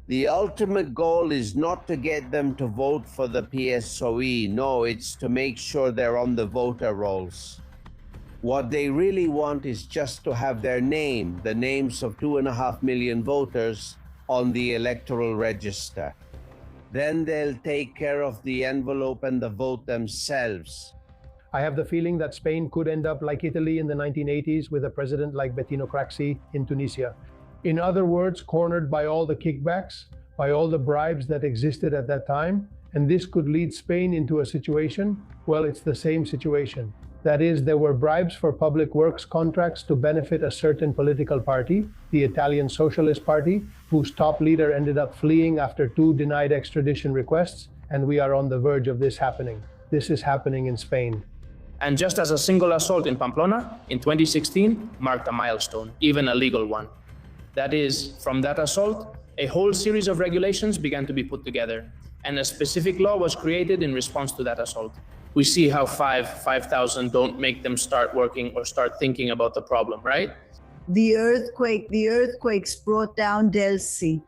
The ultimate goal is not to get them to vote for the PSOE. No, it's to make sure they're on the voter rolls. What they really want is just to have their name, the names of 2.5 million voters, on the electoral register. Then they'll take care of the envelope and the vote themselves. I have the feeling that Spain could end up like Italy in the 1980s with a president like Bettino Craxi in Tunisia. In other words, cornered by all the kickbacks, by all the bribes that existed at that time, and this could lead Spain into a situation, well, it's the same situation. That is, there were bribes for public works contracts to benefit a certain political party, the Italian Socialist Party, whose top leader ended up fleeing after 2 denied extradition requests, and we are on the verge of this happening. This is happening in Spain. And just as a single assault in Pamplona in 2016 marked a milestone, even a legal one. That is, from that assault, a whole series of regulations began to be put together, and a specific law was created in response to that assault. We see how 5,000 don't make them start working or start thinking about the problem, right? The earthquakes brought down Delcy.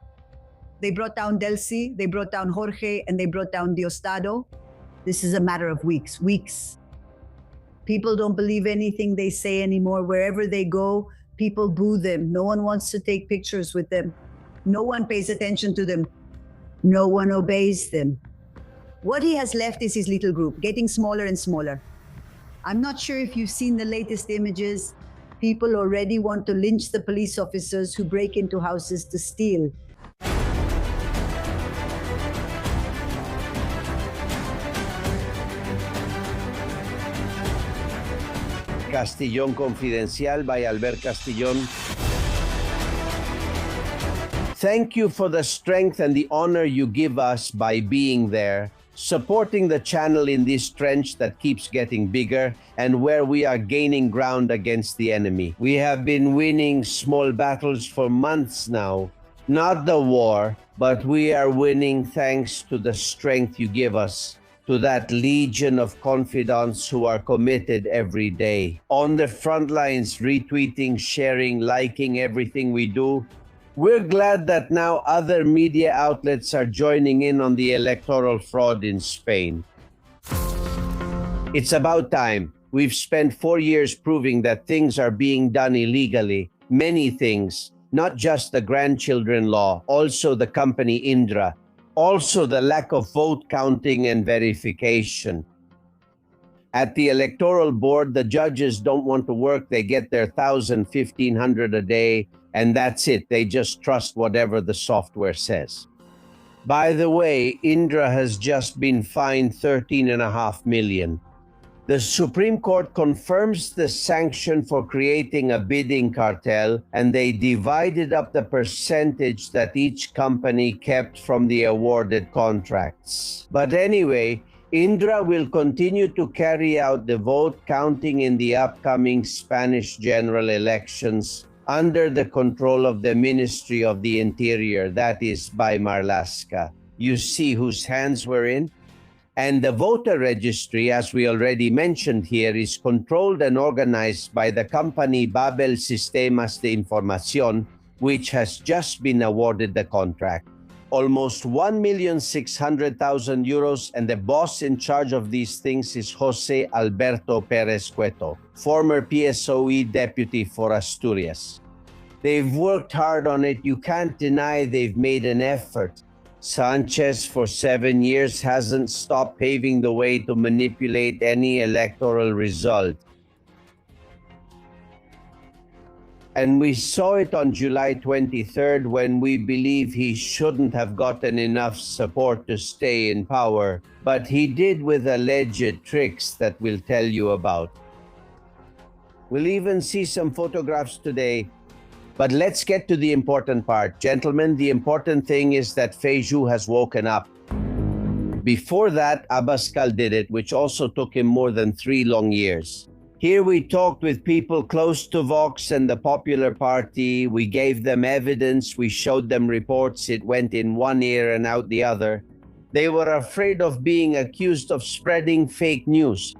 They brought down Delcy, they brought down Jorge, and they brought down Diosdado. This is a matter of weeks. People don't believe anything they say anymore. Wherever they go, people boo them. No one wants to take pictures with them. No one pays attention to them. No one obeys them. What he has left is his little group, getting smaller and smaller. I'm not sure if you've seen the latest images. People already want to lynch the police officers who break into houses to steal. Castillón Confidencial by Albert Castillón. Thank you for the strength and the honor you give us by being there, supporting the channel in this trench that keeps getting bigger and where we are gaining ground against the enemy. We have been winning small battles for months now. Not the war, but we are winning thanks to the strength you give us, to that legion of confidants who are committed every day. On the front lines, retweeting, sharing, liking everything we do. We're glad that now other media outlets are joining in on the electoral fraud in Spain. It's about time. We've spent 4 years proving that things are being done illegally. Many things, not just the grandchildren law, also the company Indra, also the lack of vote counting and verification. At the electoral board, the judges don't want to work. They get their 1,000, 1,500 a day, and that's it. They just trust whatever the software says. By the way, Indra has just been fined 13.5 million. The Supreme Court confirms the sanction for creating a bidding cartel, and they divided up the percentage that each company kept from the awarded contracts. But anyway, Indra will continue to carry out the vote counting in the upcoming Spanish general elections under the control of the Ministry of the Interior, that is by Marlaska. You see whose hands we're in? And the voter registry, as we already mentioned here, is controlled and organized by the company Babel Sistemas de Información, which has just been awarded the contract. Almost 1,600,000 euros, and the boss in charge of these things is Jose Alberto Perez Cueto, former PSOE deputy for Asturias. They've worked hard on it. You can't deny they've made an effort. Sanchez, for 7 years, hasn't stopped paving the way to manipulate any electoral result. And we saw it on July 23rd when we believe he shouldn't have gotten enough support to stay in power, but he did with alleged tricks that we'll tell you about. We'll even see some photographs today. But let's get to the important part. Gentlemen, the important thing is that Feijó has woken up. Before that, Abascal did it, which also took him more than 3 long years. Here we talked with people close to Vox and the Popular Party. We gave them evidence. We showed them reports. It went in one ear and out the other. They were afraid of being accused of spreading fake news.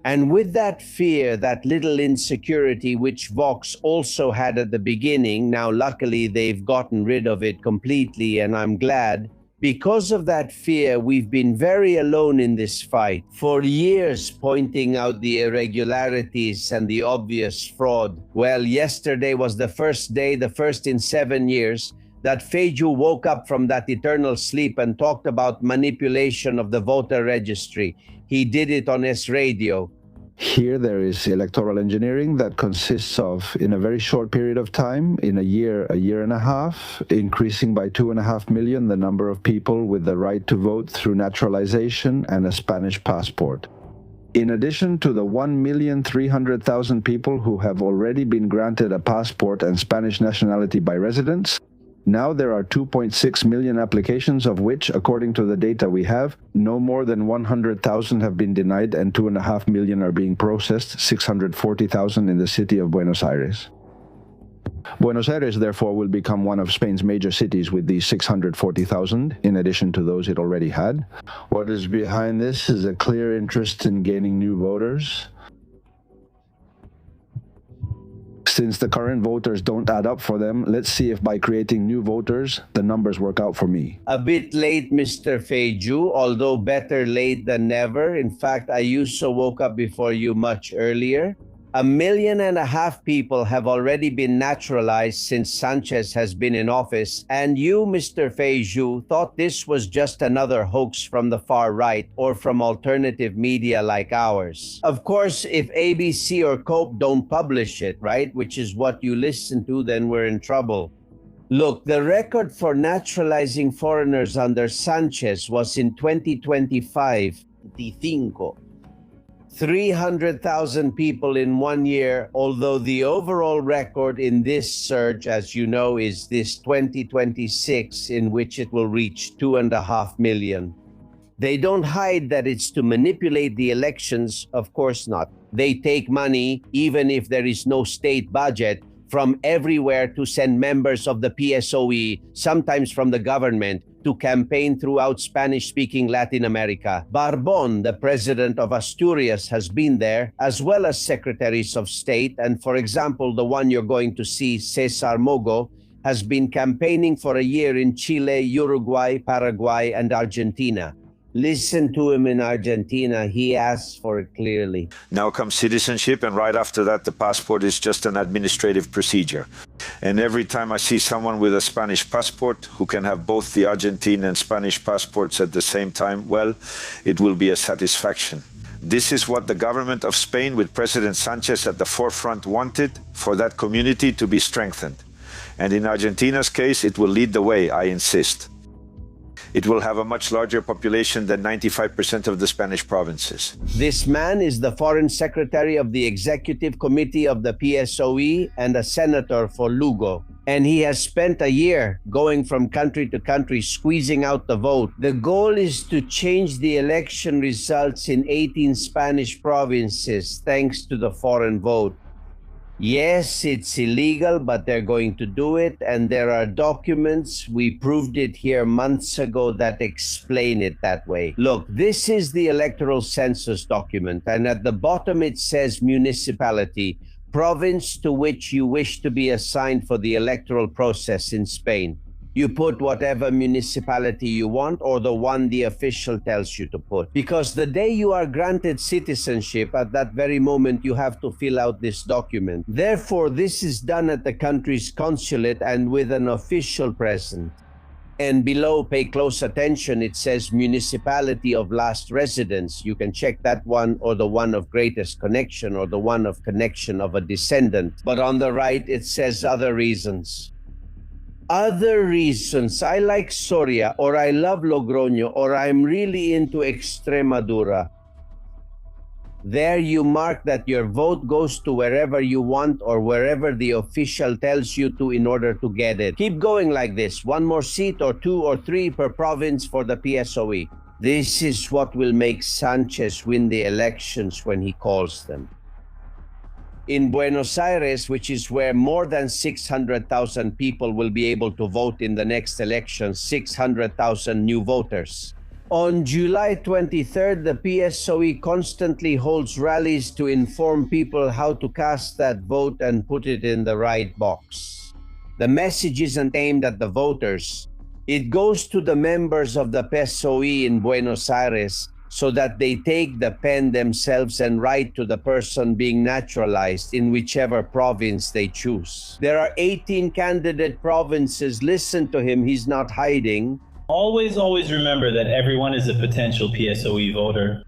And with that fear, that little insecurity which Vox also had at the beginning, now luckily they've gotten rid of it completely, and I'm glad. Because of that fear, we've been very alone in this fight. For years, pointing out the irregularities and the obvious fraud. Well, yesterday was the first day, the first in 7 years, that Feiju woke up from that eternal sleep and talked about manipulation of the voter registry. He did it on his radio. Here there is electoral engineering that consists of, in a very short period of time, in a year and a half, increasing by 2.5 million the number of people with the right to vote through naturalization and a Spanish passport. In addition to the 1,300,000 people who have already been granted a passport and Spanish nationality by residence, now there are 2.6 million applications, of which, according to the data we have, no more than 100,000 have been denied and 2.5 million are being processed, 640,000 in the city of Buenos Aires. Buenos Aires, therefore, will become one of Spain's major cities with these 640,000, in addition to those it already had. What is behind this is a clear interest in gaining new voters. Since the current voters don't add up for them, let's see if by creating new voters, the numbers work out for me. A bit late, Mr. Feiju, although better late than never. In fact, I woke up before you much earlier. 1.5 million people have already been naturalized since Sanchez has been in office, and you, Mr. Feiju, thought this was just another hoax from the far right or from alternative media like ours. Of course, if ABC or Cope don't publish it, right, which is what you listen to, then we're in trouble. Look, the record for naturalizing foreigners under Sanchez was in 2025, 300,000 people in 1 year, although the overall record in this surge, as you know, is this 2026, in which it will reach 2.5 million. They don't hide that it's to manipulate the elections, of course not. They take money, even if there is no state budget, from everywhere to send members of the PSOE, sometimes from the government, to campaign throughout Spanish-speaking Latin America. Barbon, the president of Asturias, has been there, as well as secretaries of state, and for example, the one you're going to see, Cesar Mogo, has been campaigning for a year in Chile, Uruguay, Paraguay, and Argentina. Listen to him in Argentina. He asks for it clearly. Now comes citizenship, and right after that, the passport is just an administrative procedure. And every time I see someone with a Spanish passport who can have both the Argentine and Spanish passports at the same time, well, it will be a satisfaction. This is what the government of Spain, with President Sanchez at the forefront, wanted, for that community to be strengthened. And in Argentina's case, it will lead the way, I insist. It will have a much larger population than 95% of the Spanish provinces. This man is the foreign secretary of the executive committee of the PSOE and a senator for Lugo. And he has spent a year going from country to country, squeezing out the vote. The goal is to change the election results in 18 Spanish provinces, thanks to the foreign vote. Yes, it's illegal, but they're going to do it, and there are documents, we proved it here months ago, that explain it that way. Look, this is the electoral census document, and at the bottom it says municipality, province to which you wish to be assigned for the electoral process in Spain. You put whatever municipality you want, or the one the official tells you to put. Because the day you are granted citizenship, at that very moment you have to fill out this document. Therefore, this is done at the country's consulate and with an official present. And below, pay close attention, it says municipality of last residence. You can check that one, or the one of greatest connection, or the one of connection of a descendant. But on the right, it says other reasons. Other reasons. I like Soria, or I love Logroño, or I'm really into Extremadura. There you mark that your vote goes to wherever you want or wherever the official tells you to in order to get it. Keep going like this. One more seat or 2 or 3 per province for the PSOE. This is what will make Sanchez win the elections when he calls them. In Buenos Aires, which is where more than 600,000 people will be able to vote in the next election, 600,000 new voters. On July 23rd, the PSOE constantly holds rallies to inform people how to cast that vote and put it in the right box. The message isn't aimed at the voters. It goes to the members of the PSOE in Buenos Aires so that they take the pen themselves and write to the person being naturalized in whichever province they choose. There are 18 candidate provinces. Listen to him, he's not hiding. Always remember that everyone is a potential PSOE voter.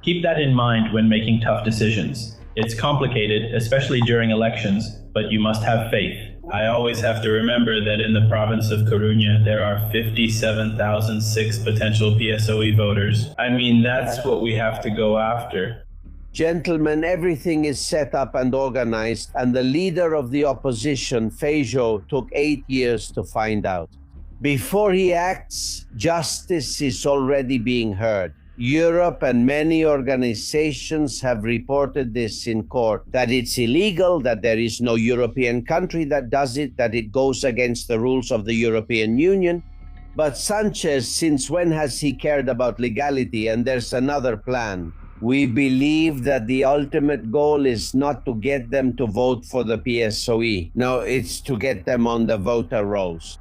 Keep that in mind when making tough decisions. It's complicated, especially during elections, but you must have faith. I always have to remember that in the province of Coruña, there are 57,006 potential PSOE voters. I mean, that's what we have to go after. Gentlemen, everything is set up and organized, and the leader of the opposition, Feijóo, took 8 years to find out. Before he acts, justice is already being heard. Europe and many organizations have reported this in court, that it's illegal, that there is no European country that does it, that it goes against the rules of the European Union. But Sanchez, since when has he cared about legality? And there's another plan. We believe that the ultimate goal is not to get them to vote for the PSOE. No, it's to get them on the voter rolls.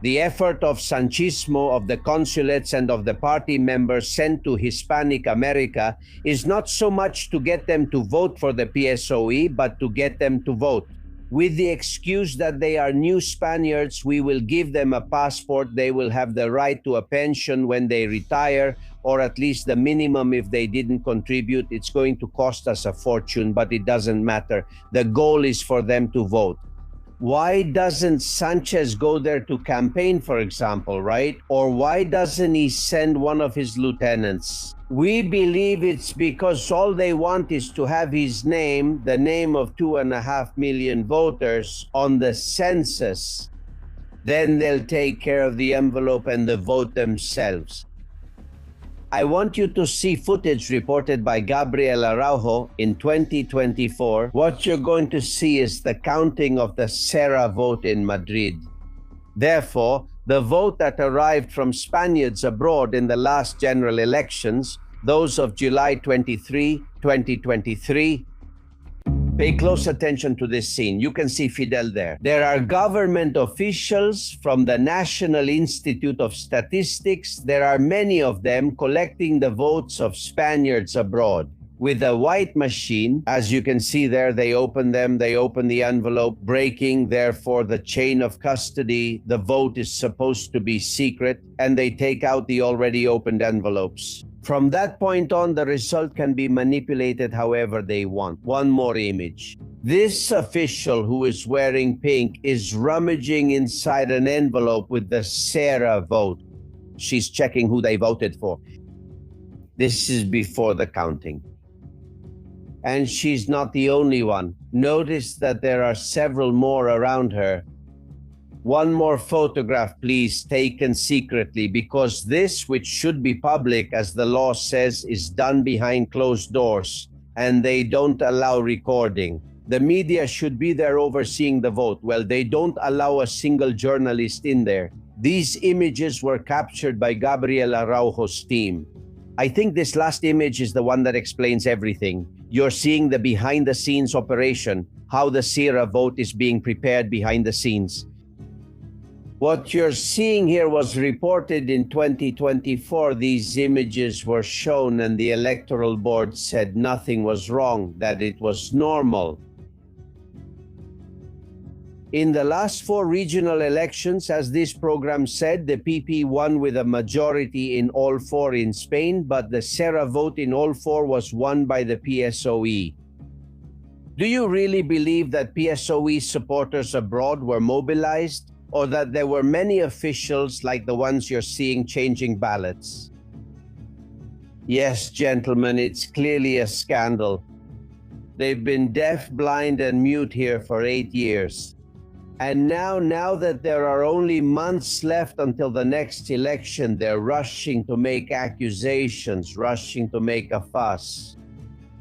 The effort of Sanchismo, of the consulates and of the party members sent to Hispanic America is not so much to get them to vote for the PSOE, but to get them to vote. With the excuse that they are new Spaniards, we will give them a passport, they will have the right to a pension when they retire, or at least the minimum if they didn't contribute. It's going to cost us a fortune, but it doesn't matter. The goal is for them to vote. Why doesn't Sanchez go there to campaign, for example, right? Or why doesn't he send one of his lieutenants? We believe it's because all they want is to have his name, the name of 2.5 million voters, on the census. Then they'll take care of the envelope and the vote themselves. I want you to see footage reported by Gabriel Araujo in 2024. What you're going to see is the counting of the Serra vote in Madrid. Therefore, the vote that arrived from Spaniards abroad in the last general elections, those of July 23, 2023, pay close attention to this scene. You can see Fidel there. There are government officials from the National Institute of Statistics. There are many of them collecting the votes of Spaniards abroad. With a white machine, as you can see there, they open them, they open the envelope, breaking, therefore, the chain of custody. The vote is supposed to be secret, and they take out the already opened envelopes. From that point on, the result can be manipulated however they want. One more image. This official who is wearing pink is rummaging inside an envelope with the Serra vote. She's checking who they voted for. This is before the counting. And she's not the only one. Notice that there are several more around her. One more photograph, please, taken secretly, because this, which should be public, as the law says, is done behind closed doors, and they don't allow recording. The media should be there overseeing the vote. Well, they don't allow a single journalist in there. These images were captured by Gabriel Araujo's team. I think this last image is the one that explains everything. You're seeing the behind-the-scenes operation, how the Serra vote is being prepared behind the scenes. What you're seeing here was reported in 2024. These images were shown and the Electoral Board said nothing was wrong, that it was normal. In the last 4 regional elections, as this program said, the PP won with a majority in all 4 in Spain, but the Serra vote in all 4 was won by the PSOE. Do you really believe that PSOE supporters abroad were mobilized? Or that there were many officials like the ones you're seeing changing ballots? Yes, gentlemen, it's clearly a scandal. They've been deaf, blind, and mute here for 8 years. And now that there are only months left until the next election, they're rushing to make accusations, rushing to make a fuss.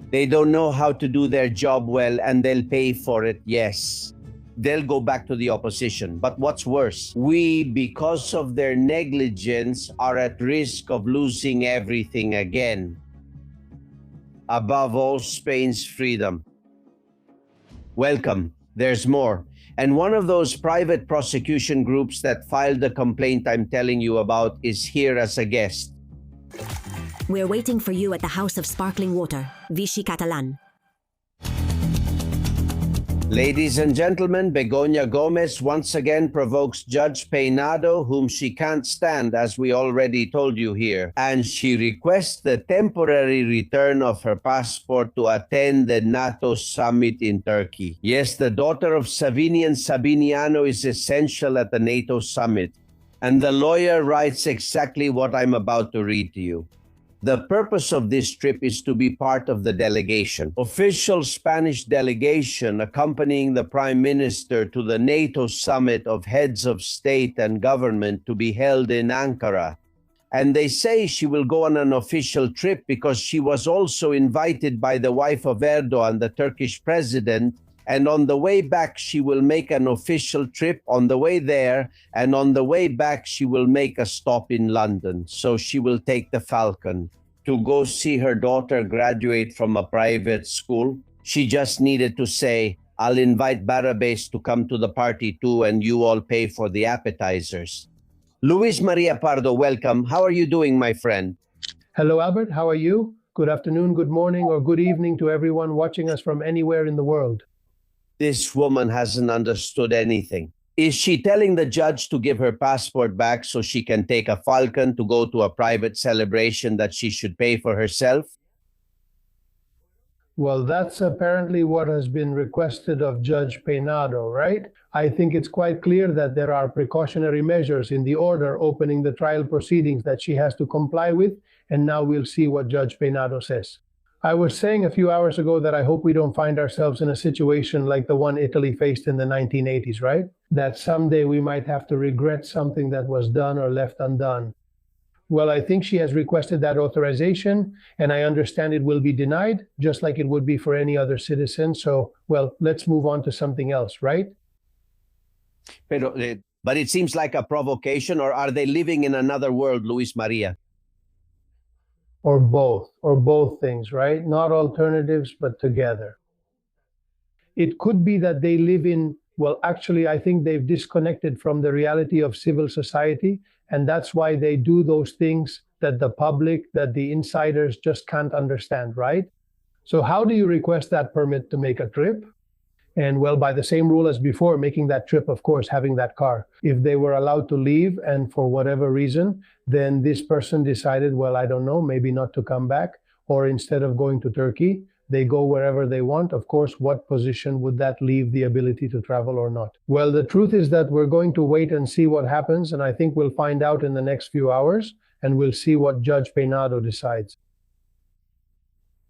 They don't know how to do their job well, and they'll pay for it, yes. they'll go back to the opposition. But what's worse, we, because of their negligence, are at risk of losing everything again. Above all, Spain's freedom. Welcome. There's more. And one of those private prosecution groups that filed the complaint I'm telling you about is here as a guest. We're waiting for you at the House of Sparkling Water, Vichy Catalan. Ladies and gentlemen, Begoña Gómez once again provokes Judge Peinado, whom she can't stand, as we already told you here, and she requests the temporary return of her passport to attend the NATO summit in Turkey. Yes, the daughter of Savini and Sabiniano is essential at the NATO summit, and the lawyer writes exactly what I'm about to read to you. The purpose of this trip is to be part of the delegation. Official Spanish delegation accompanying the Prime Minister to the NATO summit of heads of state and government to be held in Ankara. And they say she will go on an official trip because she was also invited by the wife of Erdogan, the Turkish president, and on the way back she will make an official trip on the way there, and on the way back she will make a stop in London. So she will take the Falcon to go see her daughter graduate from a private school. She just needed to say, I'll invite Barabes to come to the party too, and you all pay for the appetizers. Luis Maria Pardo, welcome. How are you doing, my friend? Hello, Albert. How are you? Good afternoon, good morning, or good evening to everyone watching us from anywhere in the world. This woman hasn't understood anything. Is she telling the judge to give her passport back so she can take a Falcon to go to a private celebration that she should pay for herself? Well, that's apparently what has been requested of Judge Peinado, right? I think it's quite clear that there are precautionary measures in the order opening the trial proceedings that she has to comply with, and now we'll see what Judge Peinado says. I was saying a few hours ago that I hope we don't find ourselves in a situation like the one Italy faced in the 1980s, right? That someday we might have to regret something that was done or left undone. Well, I think she has requested that authorization, and I understand it will be denied, just like it would be for any other citizen. So, well, let's move on to something else, right? But it seems like a provocation, or are they living in another world, Luis Maria? Or both things, right? Not alternatives, but together. It could be that they live in, well, actually, I think they've disconnected from the reality of civil society, and that's why they do those things that the public, that the insiders just can't understand, right? So how do you request that permit to make a trip? And well, by the same rule as before, making that trip, of course, having that car. If they were allowed to leave and for whatever reason, then this person decided, well, I don't know, maybe not to come back, or instead of going to Turkey, they go wherever they want. Of course, what position would that leave the ability to travel or not? Well, the truth is that we're going to wait and see what happens, and I think we'll find out in the next few hours, and we'll see what Judge Peinado decides.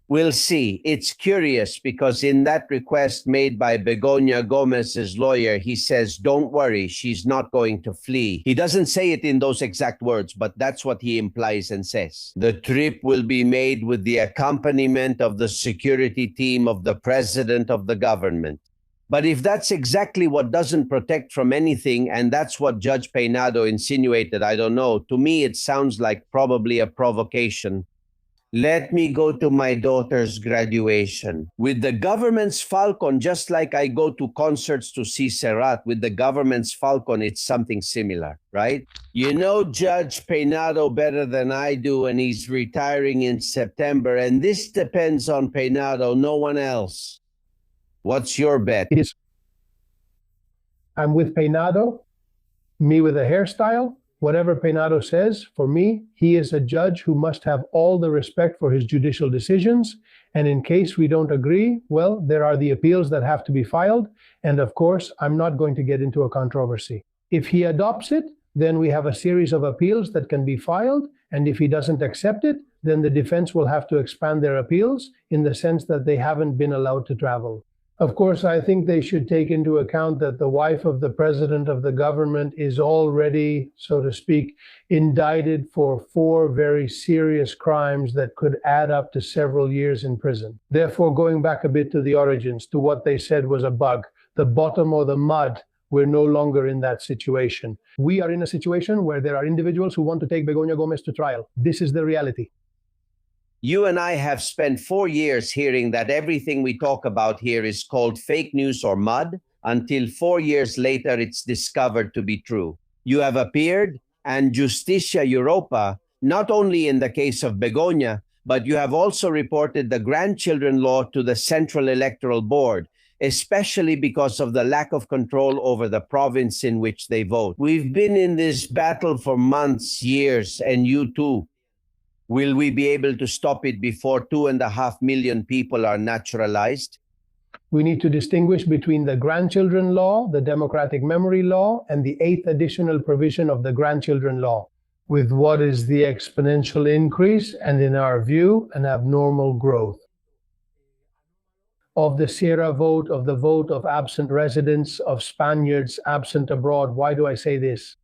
We'll see. It's curious because in that request made by Begoña Gómez's lawyer, he says, don't worry, she's not going to flee. He doesn't say it in those exact words, but that's what he implies and says. The trip will be made with the accompaniment of the security team of the president of the government. But if that's exactly what doesn't protect from anything, and that's what Judge Peinado insinuated, I don't know, to me it sounds like probably a provocation. Let me go to my daughter's graduation with the government's Falcon, just like I go to concerts to see Serrat. With the government's Falcon, it's something similar, right? You know Judge Peinado better than I do, and he's retiring in September, and this depends on Peinado, no one else. What's your bet? I'm with Peinado, me with a hairstyle. Whatever Peinado says, for me, he is a judge who must have all the respect for his judicial decisions. And in case we don't agree, well, there are the appeals that have to be filed. And of course, I'm not going to get into a controversy. If he adopts it, then we have a series of appeals that can be filed. And if he doesn't accept it, then the defense will have to expand their appeals in the sense that they haven't been allowed to travel. Of course, I think they should take into account that the wife of the president of the government is already, so to speak, indicted for 4 very serious crimes that could add up to several years in prison. Therefore, going back a bit to the origins, to what they said was a bug. the bottom or the mud. We're no longer in that situation. We are in a situation where there are individuals who want to take Begoña Gómez to trial. This is the reality. You and I have spent 4 years hearing that everything we talk about here is called fake news or mud, until 4 years later it's discovered to be true. You have appeared, and Justicia Europa, not only in the case of Begoña, but you have also reported the grandchildren law to the Central Electoral Board, especially because of the lack of control over the province in which they vote. We've been in this battle for months, years, and you too. Will we be able to stop it before 2.5 million people are naturalized? We need to distinguish between the grandchildren law, the democratic memory law, and the 8th additional provision of the grandchildren law, with what is the exponential increase and, in our view, an abnormal growth of the Sierra vote, of the vote of absent residents, of Spaniards absent abroad. Why do I say this?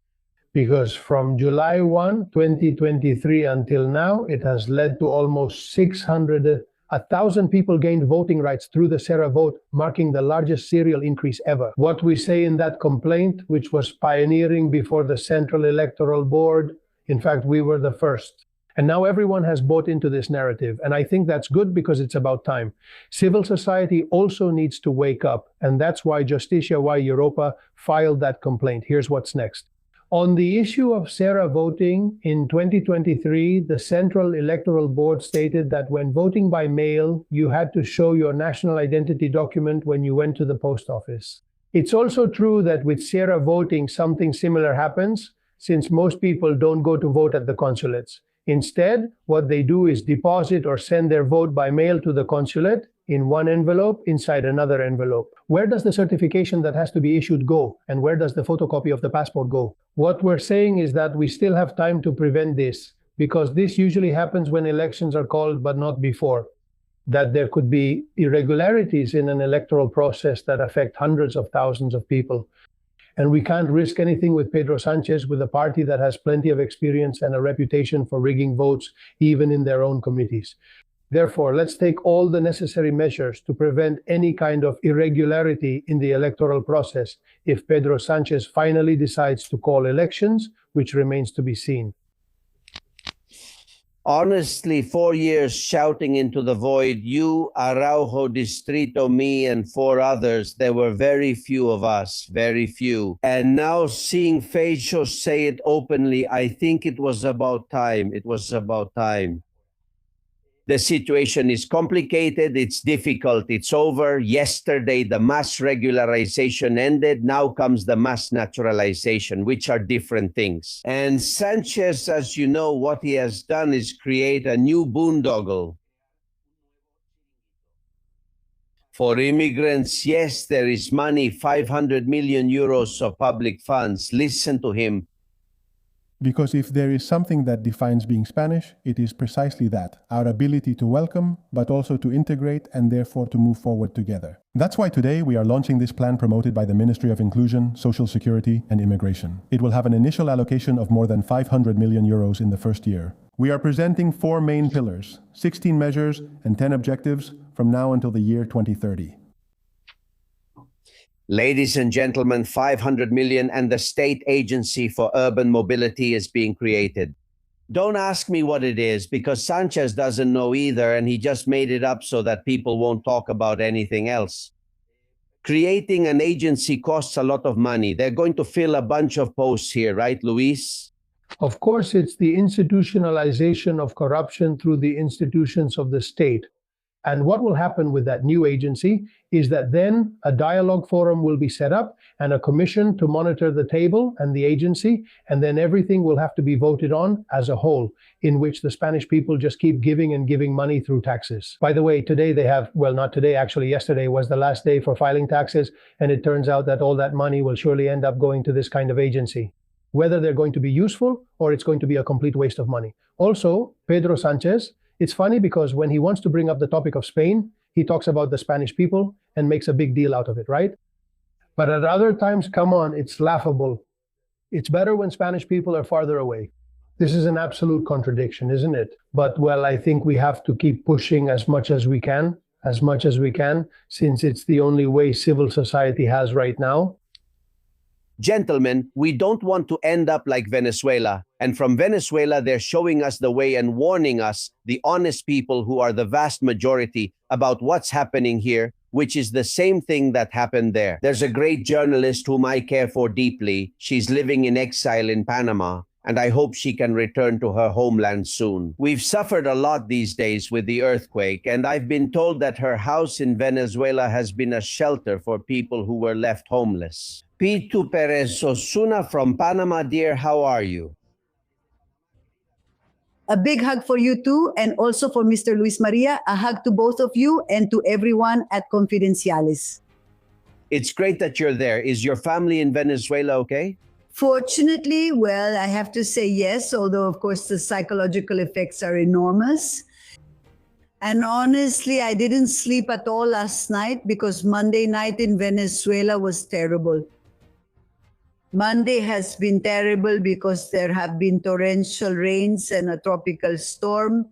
Because from July 1, 2023 until now, it has led to almost 1,000 people gained voting rights through the Sierra vote, marking the largest serial increase ever. What we say in that complaint, which was pioneering before the Central Electoral Board, in fact, we were the first. And now everyone has bought into this narrative. And I think that's good because it's about time. Civil society also needs to wake up. And that's why Justicia Europa filed that complaint. Here's what's next. On the issue of Sierra voting, in 2023, the Central Electoral Board stated that when voting by mail, you had to show your national identity document when you went to the post office. It's also true that with Sierra voting, something similar happens, since most people don't go to vote at the consulates. Instead, what they do is deposit or send their vote by mail to the consulate in one envelope inside another envelope. Where does the certification that has to be issued go? And where does the photocopy of the passport go? What we're saying is that we still have time to prevent this, because this usually happens when elections are called, but not before. That there could be irregularities in an electoral process that affect hundreds of thousands of people. And we can't risk anything with Pedro Sánchez, with a party that has plenty of experience and a reputation for rigging votes, even in their own committees. Therefore, let's take all the necessary measures to prevent any kind of irregularity in the electoral process if Pedro Sánchez finally decides to call elections, which remains to be seen. Honestly, 4 years shouting into the void, you, Araujo, Distrito, me, and 4 others, there were very few of us, very few. And now seeing Feijóo say it openly, I think it was about time. It was about time. The situation is complicated, it's difficult, it's over. Yesterday, the mass regularization ended. Now comes the mass naturalization, which are different things. And Sanchez, as you know, what he has done is create a new boondoggle. For immigrants, yes, there is money, 500 million euros of public funds. Listen to him. Because if there is something that defines being Spanish, it is precisely that, our ability to welcome, but also to integrate and therefore to move forward together. That's why today we are launching this plan promoted by the Ministry of Inclusion, Social Security and Immigration. It will have an initial allocation of more than 500 million euros in the first year. We are presenting 4 main pillars, 16 measures and 10 objectives from now until the year 2030. Ladies and gentlemen, 500 million and the State Agency for Urban Mobility is being created. Don't ask me what it is, because Sanchez doesn't know either, and he just made it up so that people won't talk about anything else. Creating an agency costs a lot of money. They're going to fill a bunch of posts here, right, Luis? Of course, it's the institutionalization of corruption through the institutions of the state. And what will happen with that new agency is that then a dialogue forum will be set up and a commission to monitor the table and the agency, and then everything will have to be voted on as a whole, in which the Spanish people just keep giving and giving money through taxes. By the way, today they have, well, not today, actually yesterday was the last day for filing taxes, and it turns out that all that money will surely end up going to this kind of agency, whether they're going to be useful or it's going to be a complete waste of money. Also, Pedro Sánchez, it's funny because when he wants to bring up the topic of Spain, he talks about the Spanish people and makes a big deal out of it, right? But at other times, come on, it's laughable. It's better when Spanish people are farther away. This is an absolute contradiction, isn't it? But, well, I think we have to keep pushing as much as we can. as much as we can, since it's the only way civil society has right now. Gentlemen, we don't want to end up like Venezuela. And from Venezuela, they're showing us the way and warning us, the honest people who are the vast majority, about what's happening here, which is the same thing that happened there. There's a great journalist whom I care for deeply. She's living in exile in Panama, and I hope she can return to her homeland soon. We've suffered a lot these days with the earthquake, and I've been told that her house in Venezuela has been a shelter for people who were left homeless. Pitu Perez Osuna from Panama, dear, how are you? A big hug for you too, and also for Mr. Luis Maria. A hug to both of you and to everyone at Confidenciales. It's great that you're there. Is your family in Venezuela okay? Fortunately, well, I have to say yes, although of course the psychological effects are enormous. And honestly, I didn't sleep at all last night because Monday night in Venezuela was terrible. Monday has been terrible because there have been torrential rains and a tropical storm.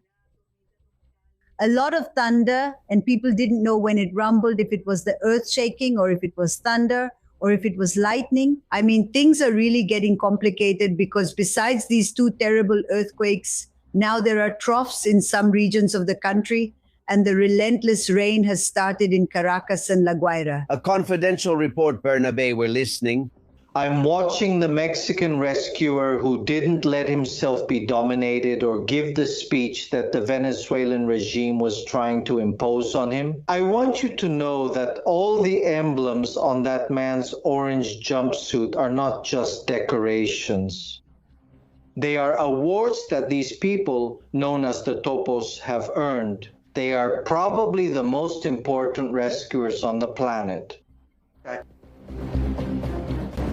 A lot of thunder, and people didn't know when it rumbled, if it was the earth shaking or if it was thunder or if it was lightning. I mean, things are really getting complicated because besides these two terrible earthquakes, now there are troughs in some regions of the country, and the relentless rain has started in Caracas and La Guaira. A confidential report, Bernabe, we're listening. I'm watching the Mexican rescuer who didn't let himself be dominated or give the speech that the Venezuelan regime was trying to impose on him. I want you to know that all the emblems on that man's orange jumpsuit are not just decorations. They are awards that these people, known as the Topos, have earned. They are probably the most important rescuers on the planet.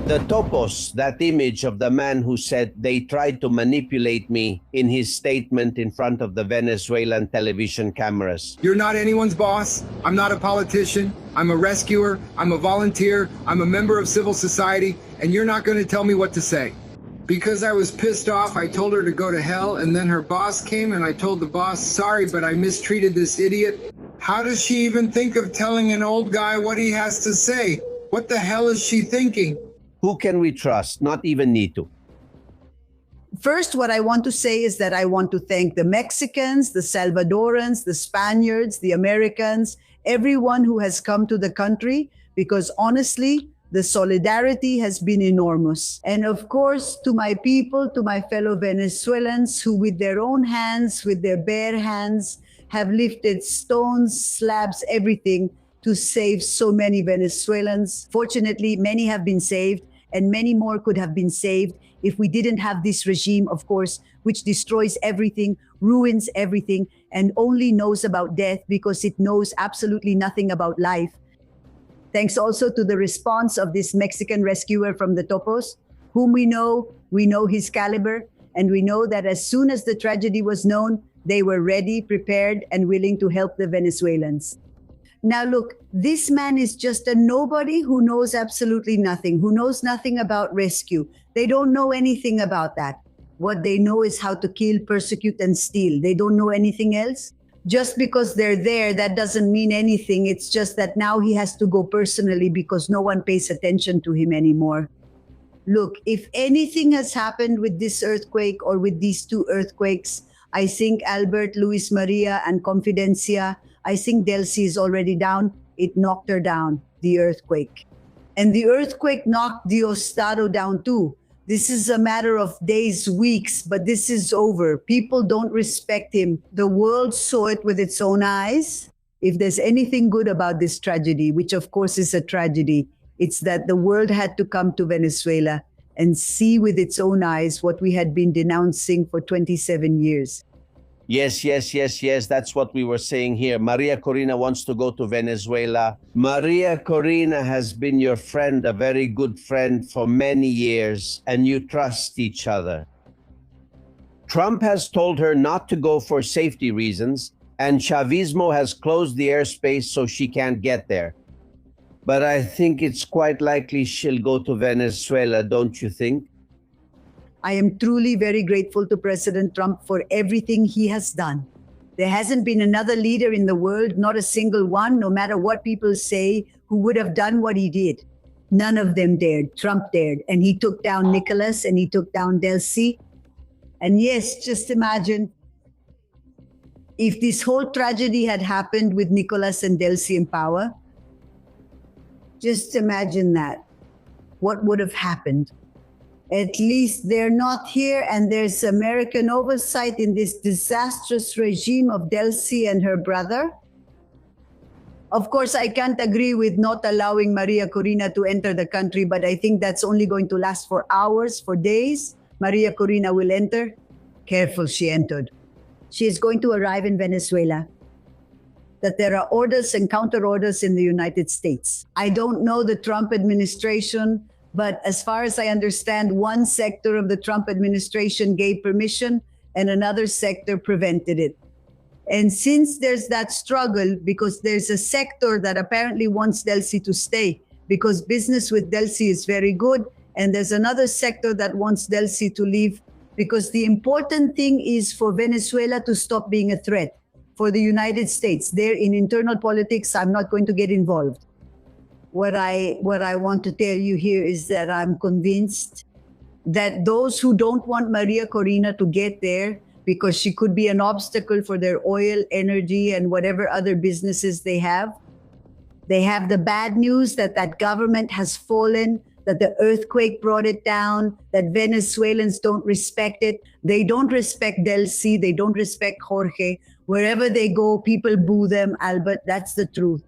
The Topos, that image of the man who said they tried to manipulate me in his statement in front of the Venezuelan television cameras. You're not anyone's boss. I'm not a politician. I'm a rescuer. I'm a volunteer. I'm a member of civil society, and you're not going to tell me what to say. Because I was pissed off, I told her to go to hell, and then her boss came and I told the boss, sorry, but I mistreated this idiot. How does she even think of telling an old guy what he has to say? What the hell is she thinking? Who can we trust? Not even Nito. First, what I want to say is that I want to thank the Mexicans, the Salvadorans, the Spaniards, the Americans, everyone who has come to the country, because honestly, the solidarity has been enormous. And of course, to my people, to my fellow Venezuelans who with their own hands, with their bare hands, have lifted stones, slabs, everything to save so many Venezuelans. Fortunately, many have been saved and many more could have been saved if we didn't have this regime, of course, which destroys everything, ruins everything, and only knows about death because it knows absolutely nothing about life. Thanks also to the response of this Mexican rescuer from the Topos, whom we know his caliber, and we know that as soon as the tragedy was known, they were ready, prepared, and willing to help the Venezuelans. Now look, this man is just a nobody who knows absolutely nothing, who knows nothing about rescue. They don't know anything about that. What they know is how to kill, persecute, and steal. They don't know anything else. Just because they're there, that doesn't mean anything. It's just that now he has to go personally because no one pays attention to him anymore. Look, if anything has happened with this earthquake or with these two earthquakes, I think Albert, Luis Maria, and Confidencia, I think Delcy is already down. It knocked her down, the earthquake. And the earthquake knocked Diosdado down too. This is a matter of days, weeks, but this is over. People don't respect him. The world saw it with its own eyes. If there's anything good about this tragedy, which of course is a tragedy, it's that the world had to come to Venezuela and see with its own eyes what we had been denouncing for 27 years. Yes. That's what we were saying here. Maria Corina wants to go to Venezuela. Maria Corina has been your friend, a very good friend for many years, and you trust each other. Trump has told her not to go for safety reasons, and Chavismo has closed the airspace so she can't get there. But I think it's quite likely she'll go to Venezuela, don't you think? I am truly very grateful to President Trump for everything he has done. There hasn't been another leader in the world, not a single one, no matter what people say, who would have done what he did. None of them dared. Trump dared. And he took down Nicholas and he took down Delcy. And yes, just imagine if this whole tragedy had happened with Nicholas and Delcy in power. Just imagine that. What would have happened? At least they're not here, and there's American oversight in this disastrous regime of Delcy and her brother. Of course, I can't agree with not allowing Maria Corina to enter the country, but I think that's only going to last for hours, for days. Maria Corina will enter. Careful, she entered. She is going to arrive in Venezuela. That there are orders and counter orders in the United States. I don't know the Trump administration, but as far as I understand, one sector of the Trump administration gave permission and another sector prevented it. And since there's that struggle, because there's a sector that apparently wants Delcy to stay, because business with Delcy is very good, and there's another sector that wants Delcy to leave, because the important thing is for Venezuela to stop being a threat. For the United States, they're in internal politics. I'm not going to get involved. What I want to tell you here is that I'm convinced that those who don't want Maria Corina to get there, because she could be an obstacle for their oil, energy, and whatever other businesses they have the bad news that that government has fallen, that the earthquake brought it down, that Venezuelans don't respect it. They don't respect Delcy. They don't respect Jorge. Wherever they go, people boo them, Albert. That's the truth.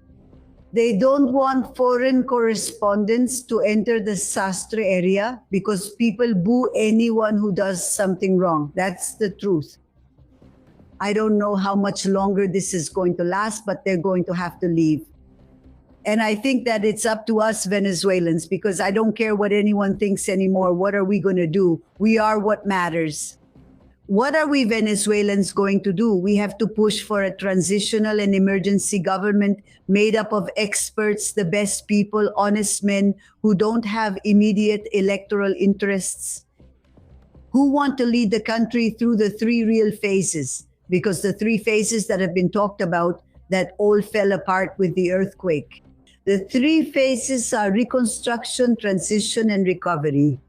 They don't want foreign correspondents to enter the Sastre area because people boo anyone who does something wrong. That's the truth. I don't know how much longer this is going to last, but they're going to have to leave. And I think that it's up to us Venezuelans, because I don't care what anyone thinks anymore. What are we going to do? We are what matters. What are we Venezuelans going to do? We have to push for a transitional and emergency government made up of experts, the best people, honest men who don't have immediate electoral interests, who want to lead the country through the three real phases, because the three phases that have been talked about that all fell apart with the earthquake. The three phases are reconstruction, transition, and recovery.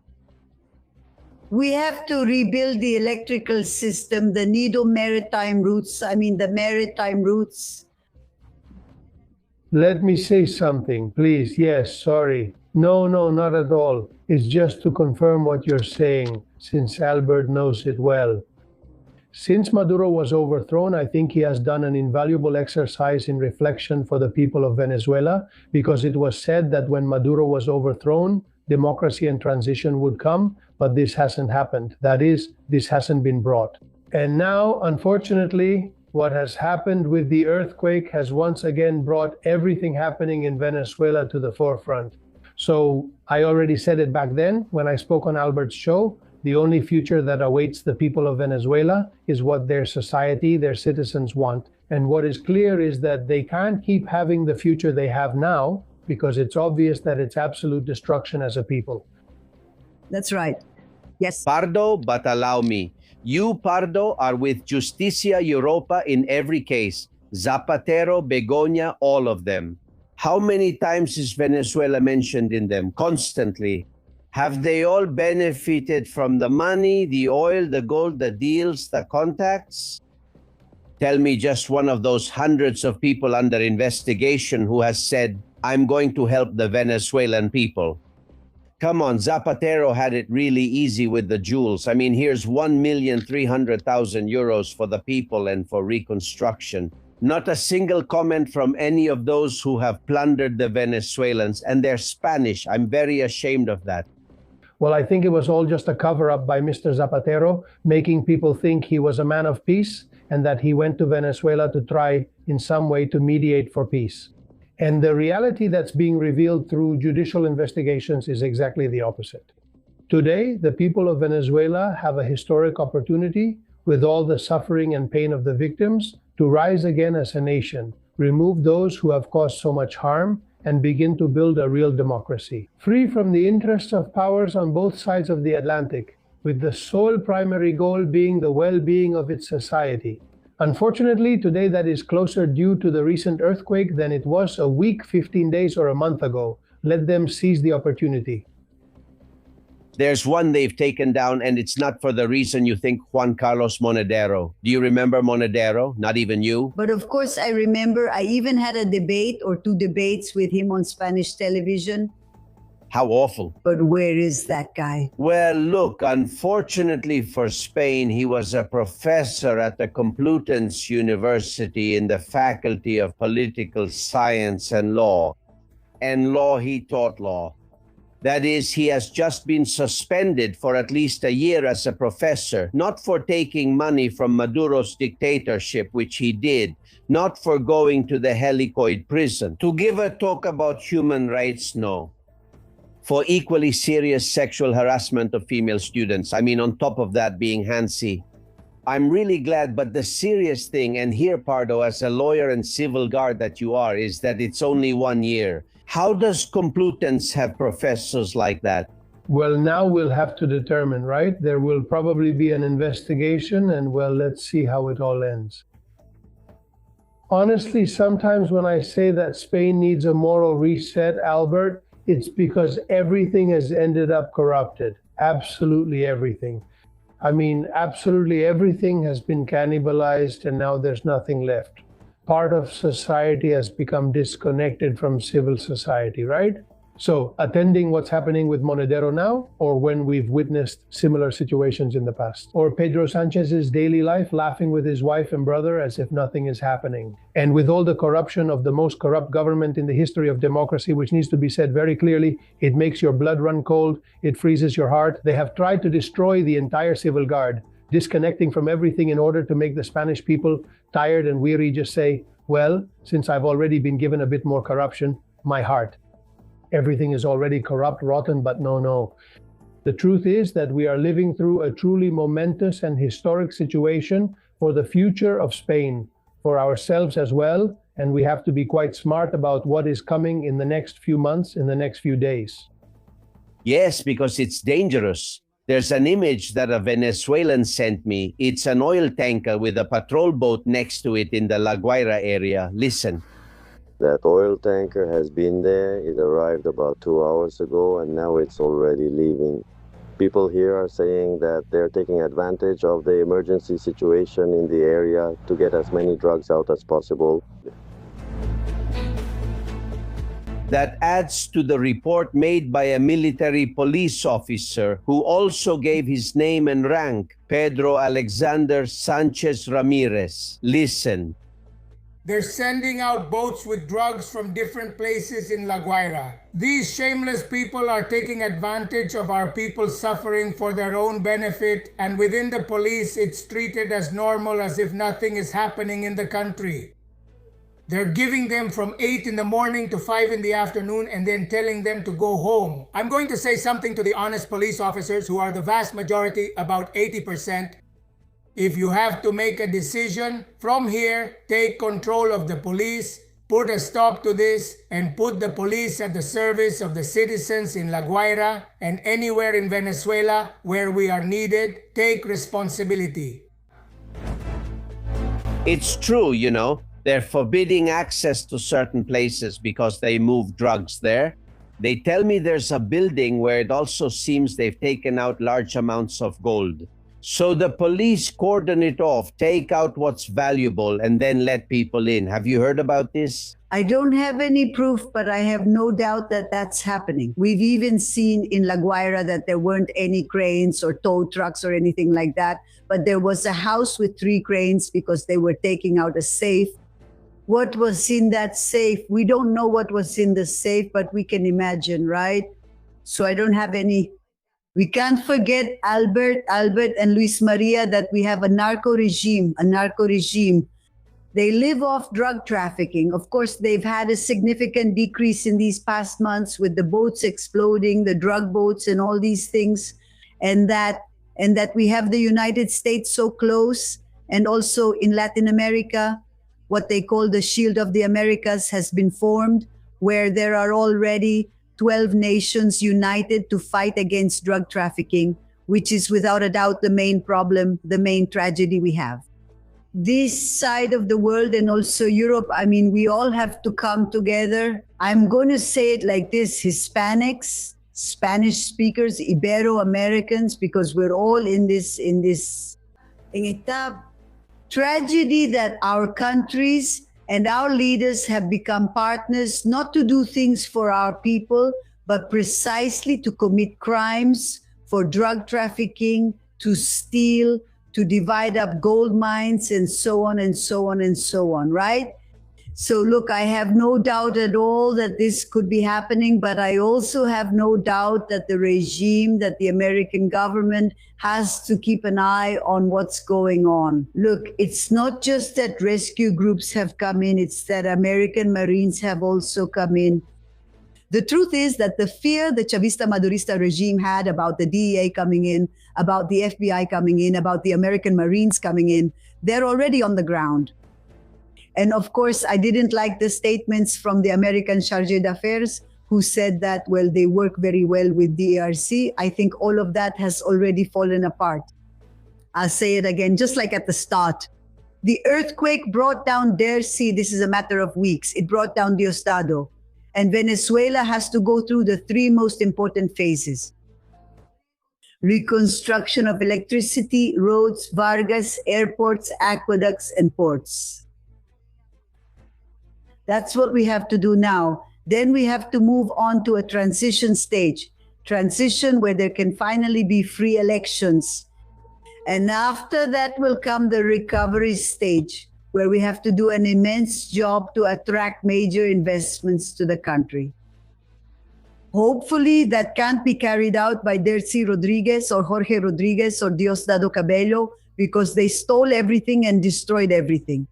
We have to rebuild the electrical system, the maritime routes. Let me say something, please. Yes, sorry. No, not at all. It's just to confirm what you're saying, since Albert knows it well. Since Maduro was overthrown, I think he has done an invaluable exercise in reflection for the people of Venezuela, because it was said that when Maduro was overthrown, democracy and transition would come, but this hasn't happened. That is, this hasn't been brought. And now, unfortunately, what has happened with the earthquake has once again brought everything happening in Venezuela to the forefront. So I already said it back then when I spoke on Albert's show. The only future that awaits the people of Venezuela is what their society, their citizens want. And what is clear is that they can't keep having the future they have now, because it's obvious that it's absolute destruction as a people. That's right. Yes. Pardo, but allow me. You, Pardo, are with Justicia Europa in every case. Zapatero, Begoña, all of them. How many times is Venezuela mentioned in them? Constantly. Have they all benefited from the money, the oil, the gold, the deals, the contacts? Tell me just one of those hundreds of people under investigation who has said, I'm going to help the Venezuelan people. Come on, Zapatero had it really easy with the jewels. I mean, here's 1,300,000 euros for the people and for reconstruction. Not a single comment from any of those who have plundered the Venezuelans, and they're Spanish. I'm very ashamed of that. Well, I think it was all just a cover-up by Mr. Zapatero, making people think he was a man of peace and that he went to Venezuela to try in some way to mediate for peace. And the reality that's being revealed through judicial investigations is exactly the opposite. Today, the people of Venezuela have a historic opportunity, with all the suffering and pain of the victims, to rise again as a nation, remove those who have caused so much harm, and begin to build a real democracy, free from the interests of powers on both sides of the Atlantic, with the sole primary goal being the well-being of its society. Unfortunately, today that is closer due to the recent earthquake than it was a week, 15 days, or a month ago. Let them seize the opportunity. There's one they've taken down, and it's not for the reason you think, Juan Carlos Monedero. Do you remember Monedero? Not even you? But of course, I remember I even had a debate or two debates with him on Spanish television. How awful. But where is that guy? Well, look, unfortunately for Spain, he was a professor at the Complutense University in the Faculty of Political Science and Law. And law, he taught law. That is, he has just been suspended for at least a year as a professor, not for taking money from Maduro's dictatorship, which he did, not for going to the helicoid prison. To give a talk about human rights, no. For equally serious sexual harassment of female students. I mean, on top of that, being handsy. I'm really glad, but the serious thing, and here, Pardo, as a lawyer and civil guard that you are, is that it's only 1 year. How does Complutense have professors like that? Well, now we'll have to determine, right? There will probably be an investigation, and well, let's see how it all ends. Honestly, sometimes when I say that Spain needs a moral reset, Albert, it's because everything has ended up corrupted. Absolutely everything. I mean, absolutely everything has been cannibalized, and now there's nothing left. Part of society has become disconnected from civil society, right? So, attending what's happening with Monedero now, or when we've witnessed similar situations in the past? Or Pedro Sanchez's daily life, laughing with his wife and brother as if nothing is happening? And with all the corruption of the most corrupt government in the history of democracy, which needs to be said very clearly, it makes your blood run cold, it freezes your heart. They have tried to destroy the entire civil guard, disconnecting from everything in order to make the Spanish people tired and weary just say, well, since I've already been given a bit more corruption, my heart. Everything is already corrupt, rotten, but no. The truth is that we are living through a truly momentous and historic situation for the future of Spain, for ourselves as well, and we have to be quite smart about what is coming in the next few months, in the next few days. Yes, because it's dangerous. There's an image that a Venezuelan sent me. It's an oil tanker with a patrol boat next to it in the La Guaira area. Listen. That oil tanker has been there. It arrived about 2 hours ago, and now it's already leaving. People here are saying that they're taking advantage of the emergency situation in the area to get as many drugs out as possible. That adds to the report made by a military police officer who also gave his name and rank, Pedro Alexander Sanchez Ramirez. Listen. They're sending out boats with drugs from different places in La Guaira. These shameless people are taking advantage of our people suffering for their own benefit, and within the police it's treated as normal, as if nothing is happening in the country. They're giving them from 8 in the morning to 5 in the afternoon and then telling them to go home. I'm going to say something to the honest police officers, who are the vast majority, about 80%. If you have to make a decision, from here, take control of the police, put a stop to this, and put the police at the service of the citizens in La Guaira and anywhere in Venezuela where we are needed. Take responsibility. It's true, you know. They're forbidding access to certain places because they move drugs there. They tell me there's a building where it also seems they've taken out large amounts of gold. So the police cordon it off, take out what's valuable, and then let people in. Have you heard about this? I don't have any proof, but I have no doubt that that's happening. We've even seen in La Guaira that there weren't any cranes or tow trucks or anything like that, but there was a house with 3 cranes because they were taking out a safe. What was in that safe? We don't know what was in the safe, but we can imagine, right? So I don't have any. We can't forget Albert and Luis Maria, that we have a narco regime. They live off drug trafficking. Of course, they've had a significant decrease in these past months with the boats exploding, the drug boats and all these things. And that we have the United States so close, and also in Latin America, what they call the Shield of the Americas has been formed, where there are already 12 nations united to fight against drug trafficking, which is without a doubt the main problem, the main tragedy we have. this side of the world and also Europe, I mean, we all have to come together. I'm going to say it like this: Hispanics, Spanish speakers, Ibero-Americans, because we're all in esta tragedy that our countries and our leaders have become partners, not to do things for our people, but precisely to commit crimes, for drug trafficking, to steal, to divide up gold mines, and so on and so on and so on, right? So look, I have no doubt at all that this could be happening, but I also have no doubt that the regime, that the American government has to keep an eye on what's going on. Look, it's not just that rescue groups have come in, it's that American Marines have also come in. The truth is that the fear the Chavista Madurista regime had about the DEA coming in, about the FBI coming in, about the American Marines coming in, they're already on the ground. And of course, I didn't like the statements from the American Chargé d'Affaires who said that, well, they work very well with DRC. I think all of that has already fallen apart. I'll say it again, just like at the start. The earthquake brought down DRC. This is a matter of weeks. It brought down Diosdado. And Venezuela has to go through the three most important phases: reconstruction of electricity, roads, Vargas, airports, aqueducts, and ports. That's what we have to do now. Then we have to move on to a transition stage, transition where there can finally be free elections. And after that will come the recovery stage, where we have to do an immense job to attract major investments to the country. Hopefully that can't be carried out by Delcy Rodriguez or Jorge Rodriguez or Diosdado Cabello, because they stole everything and destroyed everything.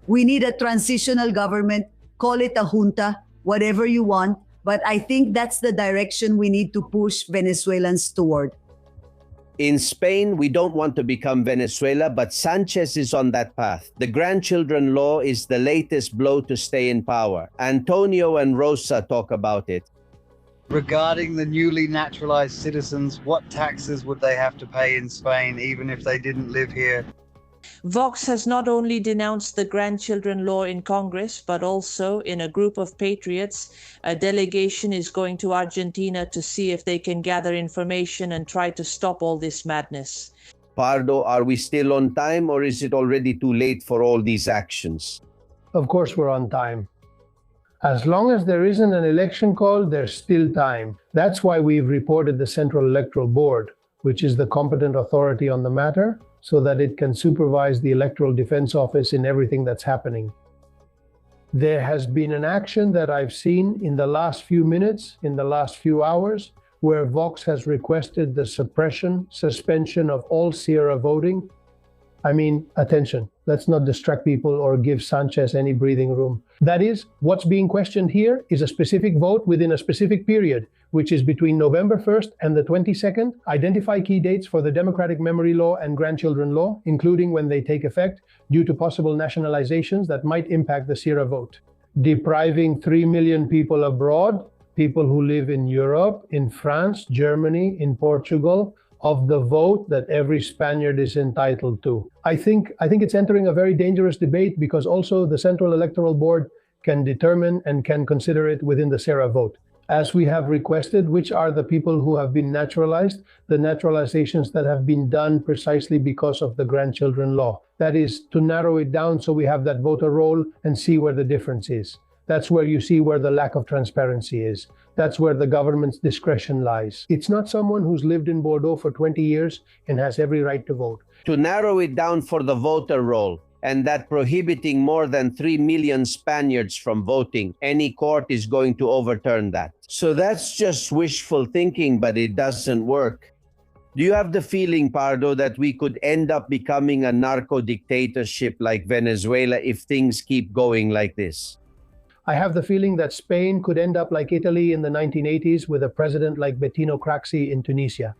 We need a transitional government, call it a junta, whatever you want, but I think that's the direction we need to push Venezuelans toward. In Spain, we don't want to become Venezuela, but Sanchez is on that path. The grandchildren law is the latest blow to stay in power. Antonio and Rosa talk about it. Regarding the newly naturalized citizens, what taxes would they have to pay in Spain, even if they didn't live here? Vox has not only denounced the grandchildren law in Congress, but also in a group of patriots. A delegation is going to Argentina to see if they can gather information and try to stop all this madness. Pardo, are we still on time, or is it already too late for all these actions? Of course we're on time. As long as there isn't an election call, there's still time. That's why we've reported the Central Electoral Board, which is the competent authority on the matter, so that it can supervise the Electoral Defense Office in everything that's happening. There has been an action that I've seen in the last few minutes, in the last few hours, where Vox has requested the suspension of all Sierra voting. I mean, attention, let's not distract people or give Sanchez any breathing room. That is, what's being questioned here is a specific vote within a specific period, which is between November 1st and the 22nd. Identify key dates for the democratic memory law and grandchildren law, including when they take effect, due to possible nationalizations that might impact the Sierra vote. Depriving 3 million people abroad, people who live in Europe, in France, Germany, in Portugal, of the vote that every Spaniard is entitled to. I think it's entering a very dangerous debate, because also the Central Electoral Board can determine and can consider it within the Sierra vote. As we have requested, which are the people who have been naturalized, the naturalizations that have been done precisely because of the grandchildren law. That is, to narrow it down so we have that voter roll and see where the difference is. That's where you see where the lack of transparency is. That's where the government's discretion lies. It's not someone who's lived in Bordeaux for 20 years and has every right to vote. To narrow it down for the voter roll, and that prohibiting more than 3 million Spaniards from voting, any court is going to overturn that. So that's just wishful thinking, but it doesn't work. Do you have the feeling, Pardo, that we could end up becoming a narco dictatorship like Venezuela if things keep going like this? I have the feeling that Spain could end up like Italy in the 1980s with a president like Bettino Craxi in Tunisia.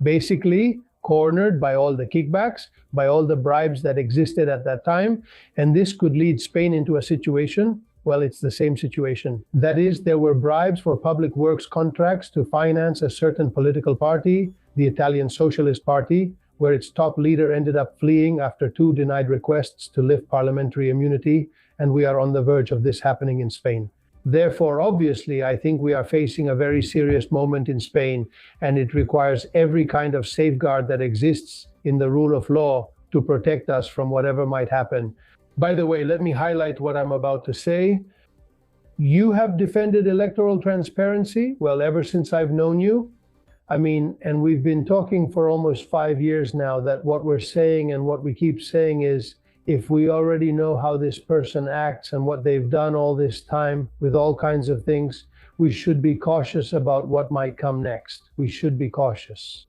Basically, cornered by all the kickbacks, by all the bribes that existed at that time, and this could lead Spain into a situation, well, it's the same situation. That is, there were bribes for public works contracts to finance a certain political party, the Italian Socialist Party, where its top leader ended up fleeing after 2 denied requests to lift parliamentary immunity, and we are on the verge of this happening in Spain. Therefore, obviously, I think we are facing a very serious moment in Spain, and it requires every kind of safeguard that exists in the rule of law to protect us from whatever might happen. By the way, let me highlight what I'm about to say. You have defended electoral transparency, well, ever since I've known you. And we've been talking for almost 5 years now that what we're saying and what we keep saying is, if we already know how this person acts and what they've done all this time with all kinds of things, we should be cautious about what might come next. We should be cautious.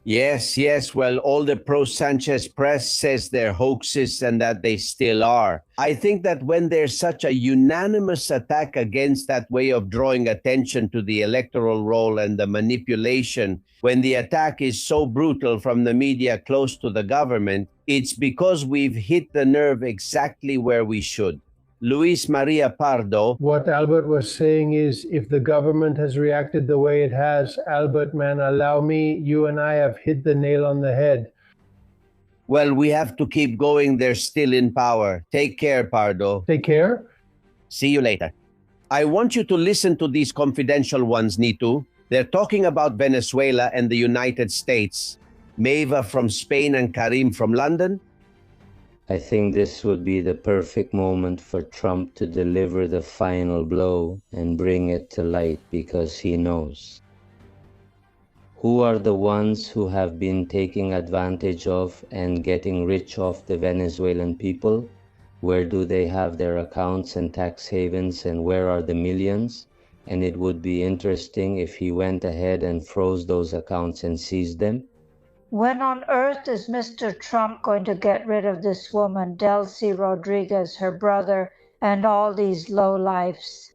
Yes. Well, all the pro-Sanchez press says they're hoaxes and that they still are. I think that when there's such a unanimous attack against that way of drawing attention to the electoral roll and the manipulation, when the attack is so brutal from the media close to the government, it's because we've hit the nerve exactly where we should. Luis Maria Pardo. What Albert was saying is, if the government has reacted the way it has, Albert, man, allow me, you and I have hit the nail on the head. Well, we have to keep going. They're still in power. Take care, Pardo. Take care. See you later. I want you to listen to these confidential ones, Nitu. They're talking about Venezuela and the United States. Meva from Spain and Karim from London. I think this would be the perfect moment for Trump to deliver the final blow and bring it to light, because he knows. Who are the ones who have been taking advantage of and getting rich off the Venezuelan people? Where do they have their accounts and tax havens, and where are the millions? And it would be interesting if he went ahead and froze those accounts and seized them. When on earth is Mr. Trump going to get rid of this woman, Delcy Rodriguez, her brother, and all these lowlifes?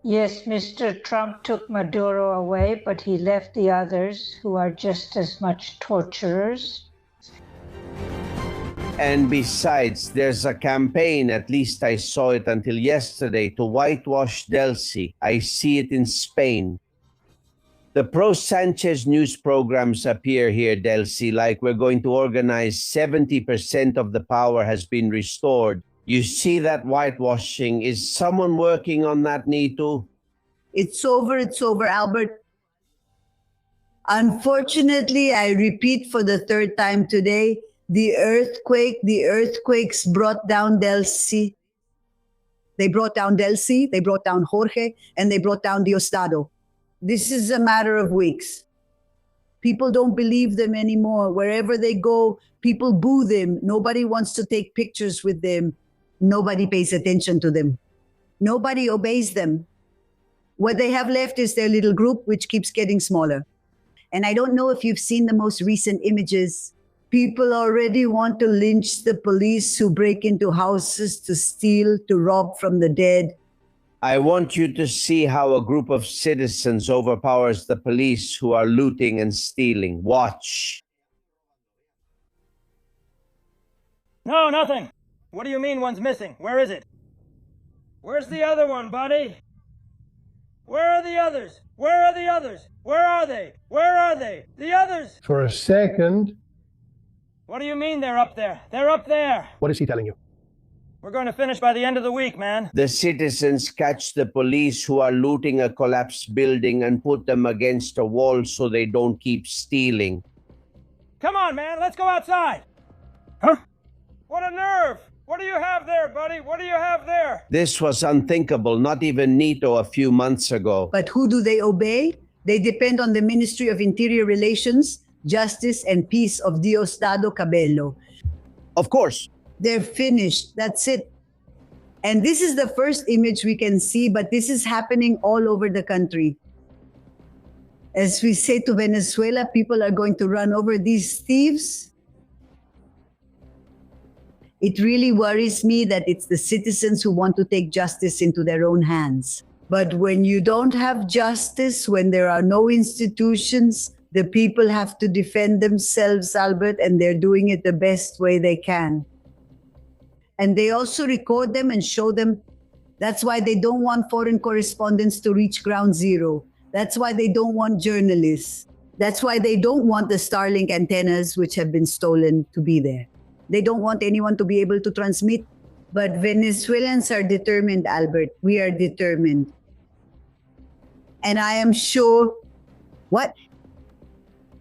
Yes, Mr. Trump took Maduro away, but he left the others, who are just as much torturers. And besides, there's a campaign, at least I saw it until yesterday, to whitewash Delcy. I see it in Spain. The pro-Sanchez news programs appear here, Delcy, like we're going to organize 70% of the power has been restored. You see that whitewashing. Is someone working on that, Nitu? It's over, Albert. Unfortunately, I repeat for the 3rd time today, the earthquakes brought down Delcy. They brought down Delcy, they brought down Jorge, and they brought down Diosdado. This is a matter of weeks. People don't believe them anymore. Wherever they go, people boo them. Nobody wants to take pictures with them. Nobody pays attention to them. Nobody obeys them. What they have left is their little group, which keeps getting smaller. And I don't know if you've seen the most recent images. People already want to lynch the police who break into houses to steal, to rob from the dead. I want you to see how a group of citizens overpowers the police who are looting and stealing. Watch. No, nothing. What do you mean one's missing? Where is it? Where's the other one, buddy? Where are the others? Where are the others? Where are they? Where are they? The others! For a second. What do you mean they're up there? They're up there! What is he telling you? We're going to finish by the end of the week, man. The citizens catch the police who are looting a collapsed building and put them against a wall so they don't keep stealing. Come on, man, let's go outside. Huh? What a nerve! What do you have there, buddy? What do you have there? This was unthinkable, not even Nito a few months ago. But who do they obey? They depend on the Ministry of Interior Relations, Justice and Peace of Diosdado Cabello. Of course. They're finished. That's it. And this is the first image we can see, but this is happening all over the country. As we say to Venezuela, people are going to run over these thieves. It really worries me that it's the citizens who want to take justice into their own hands. But when you don't have justice, when there are no institutions, the people have to defend themselves, Albert, and they're doing it the best way they can. And they also record them and show them. That's why they don't want foreign correspondents to reach ground zero. That's why they don't want journalists. That's why they don't want the Starlink antennas, which have been stolen, to be there. They don't want anyone to be able to transmit. But Venezuelans are determined, Albert. We are determined. And I am sure, what?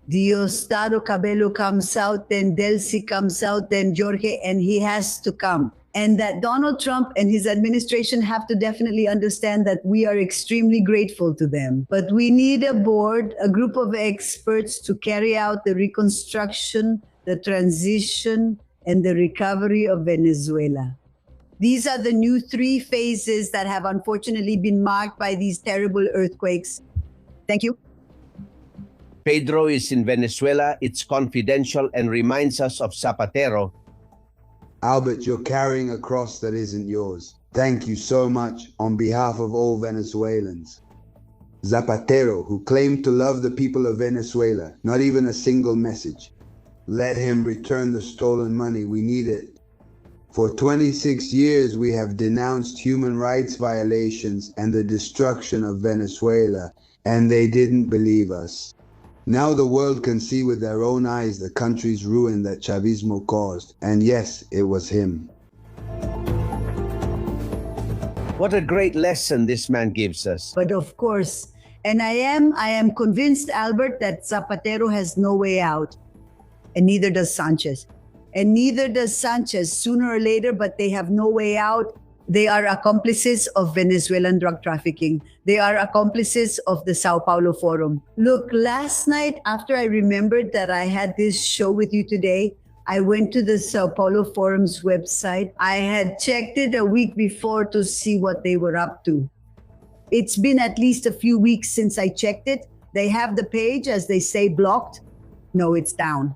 Diosdado Cabello comes out, then Delcy comes out, then Jorge, and he has to come. And that Donald Trump and his administration have to definitely understand that we are extremely grateful to them. But we need a board, a group of experts to carry out the reconstruction, the transition, and the recovery of Venezuela. These are the new 3 phases that have unfortunately been marked by these terrible earthquakes. Thank you. Pedro is in Venezuela. It's confidential and reminds us of Zapatero. Albert, you're carrying a cross that isn't yours. Thank you so much on behalf of all Venezuelans. Zapatero, who claimed to love the people of Venezuela, not even a single message. Let him return the stolen money. We need it. For 26 years, we have denounced human rights violations and the destruction of Venezuela, and they didn't believe us. Now the world can see with their own eyes the country's ruin that Chavismo caused. And yes, it was him. What a great lesson this man gives us. But of course, and I am convinced, Albert, that Zapatero has no way out. And neither does Sanchez. And neither does Sanchez, sooner or later, but they have no way out. They are accomplices of Venezuelan drug trafficking. They are accomplices of the Sao Paulo Forum. Look, last night, after I remembered that I had this show with you today, I went to the Sao Paulo Forum's website. I had checked it a week before to see what they were up to. It's been at least a few weeks since I checked it. They have the page, as they say, blocked. No, it's down.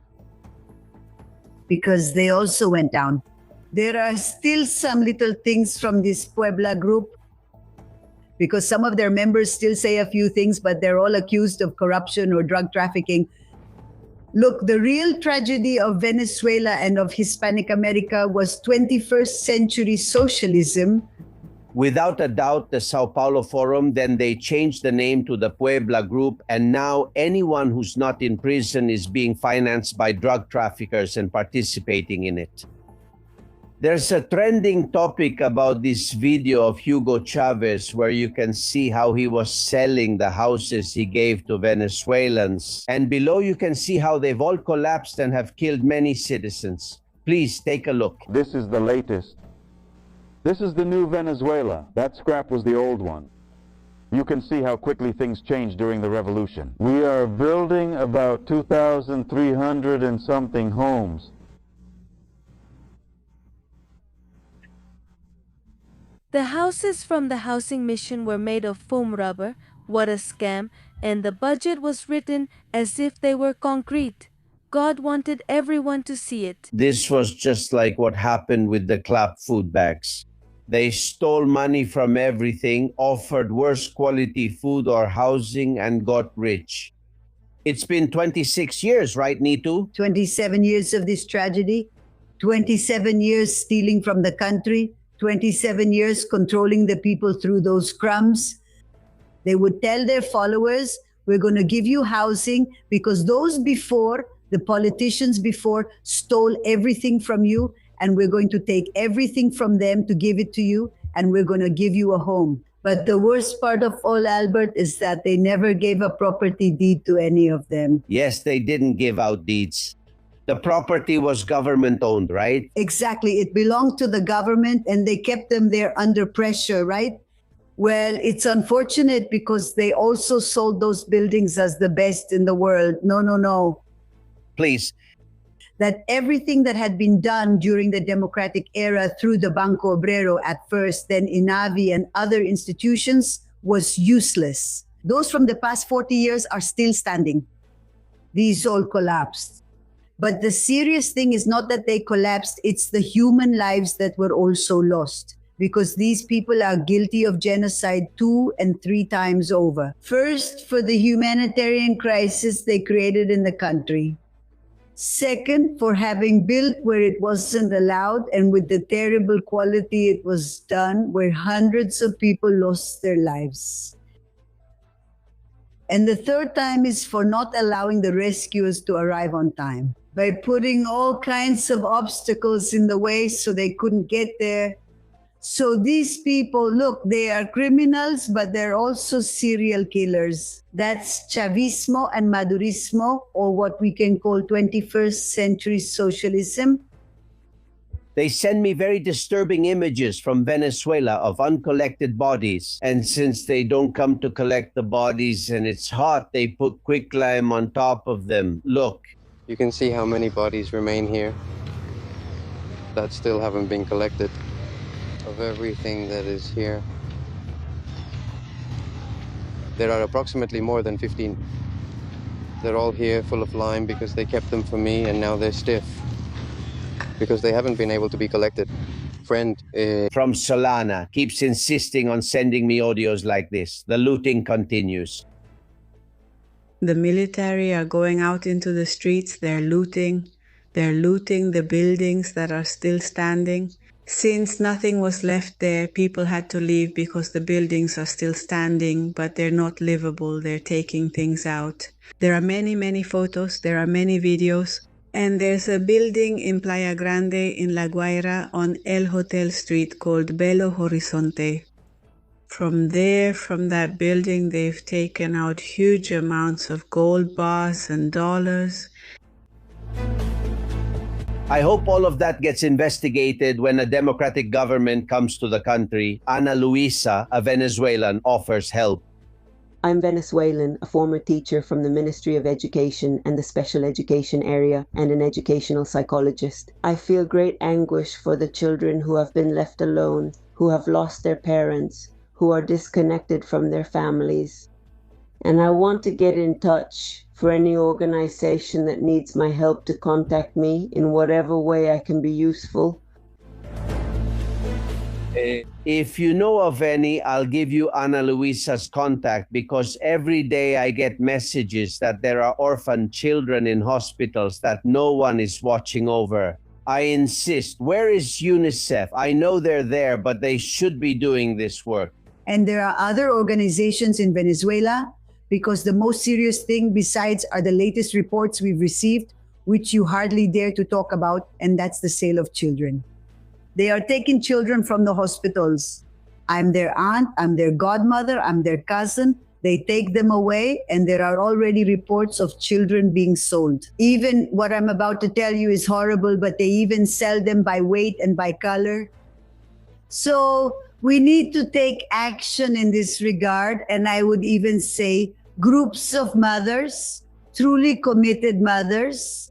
Because they also went down. There are still some little things from this Puebla group, because some of their members still say a few things, but they're all accused of corruption or drug trafficking. Look, the real tragedy of Venezuela and of Hispanic America was 21st century socialism. Without a doubt, the Sao Paulo Forum, then they changed the name to the Puebla Group, and now anyone who's not in prison is being financed by drug traffickers and participating in it. There's a trending topic about this video of Hugo Chavez where you can see how he was selling the houses he gave to Venezuelans. And below you can see how they've all collapsed and have killed many citizens. Please take a look. This is the latest. This is the new Venezuela. That scrap was the old one. You can see how quickly things changed during the revolution. We are building about 2,300 and something homes. The houses from the housing mission were made of foam rubber. What a scam. And the budget was written as if they were concrete. God wanted everyone to see it. This was just like what happened with the clap food bags. They stole money from everything, offered worse quality food or housing, and got rich. It's been 26 years, right, Nitu? 27 years of this tragedy. 27 years stealing from the country. 27 years controlling the people through those crumbs. They would tell their followers, we're going to give you housing because those before, the politicians before, stole everything from you, and we're going to take everything from them to give it to you, and we're going to give you a home. But the worst part of all, Albert, is that they never gave a property deed to any of them. Yes, they didn't give out deeds. The property was government-owned, right? Exactly. It belonged to the government, and they kept them there under pressure, right? Well, it's unfortunate because they also sold those buildings as the best in the world. No. Please. That everything that had been done during the democratic era through the Banco Obrero at first, then INAVI and other institutions was useless. Those from the past 40 years are still standing. These all collapsed. But the serious thing is not that they collapsed, it's the human lives that were also lost. Because these people are guilty of genocide 2 and 3 times over. First, for the humanitarian crisis they created in the country. Second, for having built where it wasn't allowed and with the terrible quality it was done, where hundreds of people lost their lives. And the third time is for not allowing the rescuers to arrive on time by putting all kinds of obstacles in the way so they couldn't get there. So these people, look, they are criminals, but they're also serial killers. That's Chavismo and Madurismo, or what we can call 21st century socialism. They send me very disturbing images from Venezuela of uncollected bodies. And since they don't come to collect the bodies and it's hot, they put quicklime on top of them. Look. You can see how many bodies remain here that still haven't been collected. Of everything that is here, there are approximately more than 15. They're all here full of lime because they kept them for me, and now they're stiff because they haven't been able to be collected. Friend from Solana keeps insisting on sending me audios like this. The looting continues. The military are going out into the streets. They're looting the buildings that are still standing. Since nothing was left there, people had to leave because the buildings are still standing, but they're not livable. They're taking things out. There are many, many photos. There are many videos. And there's a building in Playa Grande in La Guaira on El Hotel Street called Belo Horizonte. From there, from that building, they've taken out huge amounts of gold bars and dollars. I hope all of that gets investigated when a democratic government comes to the country. Ana Luisa, a Venezuelan, offers help. I'm Venezuelan, a former teacher from the Ministry of Education and the Special Education area, and an educational psychologist. I feel great anguish for the children who have been left alone, who have lost their parents, who are disconnected from their families. And I want to get in touch for any organization that needs my help to contact me in whatever way I can be useful. If you know of any, I'll give you Ana Luisa's contact, because every day I get messages that there are orphan children in hospitals that no one is watching over. I insist, where is UNICEF? I know they're there, but they should be doing this work. And there are other organizations in Venezuela, because the most serious thing besides are the latest reports we've received, which you hardly dare to talk about, and that's the sale of children. They are taking children from the hospitals. I'm their aunt, I'm their godmother, I'm their cousin. They take them away, and there are already reports of children being sold. Even what I'm about to tell you is horrible, but they even sell them by weight and by color. So we need to take action in this regard, and I would even say groups of mothers, truly committed mothers,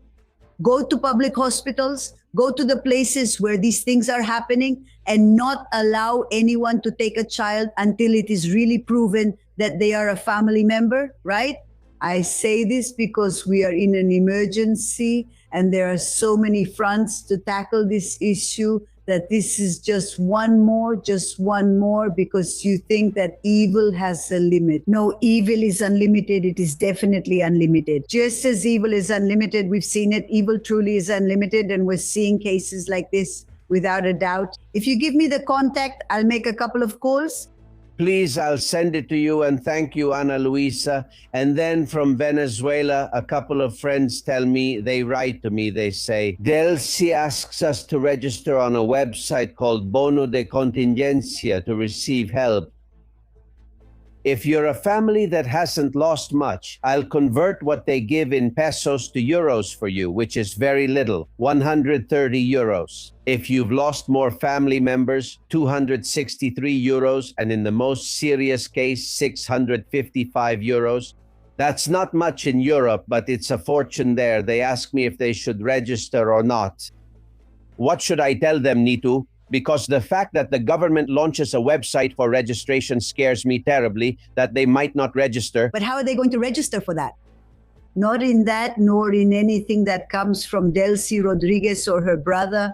go to public hospitals, go to the places where these things are happening, and not allow anyone to take a child until it is really proven that they are a family member, right? I say this because we are in an emergency and there are so many fronts to tackle this issue that this is just one more, because you think that evil has a limit. No, evil is unlimited. It is definitely unlimited. Just as evil is unlimited, we've seen it, evil truly is unlimited, and we're seeing cases like this without a doubt. If you give me the contact, I'll make a couple of calls. Please, I'll send it to you, and thank you, Ana Luisa. And then from Venezuela, a couple of friends tell me, they write to me, they say, Delcy asks us to register on a website called Bono de Contingencia to receive help. If you're a family that hasn't lost much, I'll convert what they give in pesos to euros for you, which is very little, 130 euros. If you've lost more family members, 263 euros, and in the most serious case, 655 euros. That's not much in Europe, but it's a fortune there. They ask me if they should register or not. What should I tell them, Nitu? Because the fact that the government launches a website for registration scares me terribly, that they might not register. But how are they going to register for that? Not in that, nor in anything that comes from Delcy Rodriguez or her brother.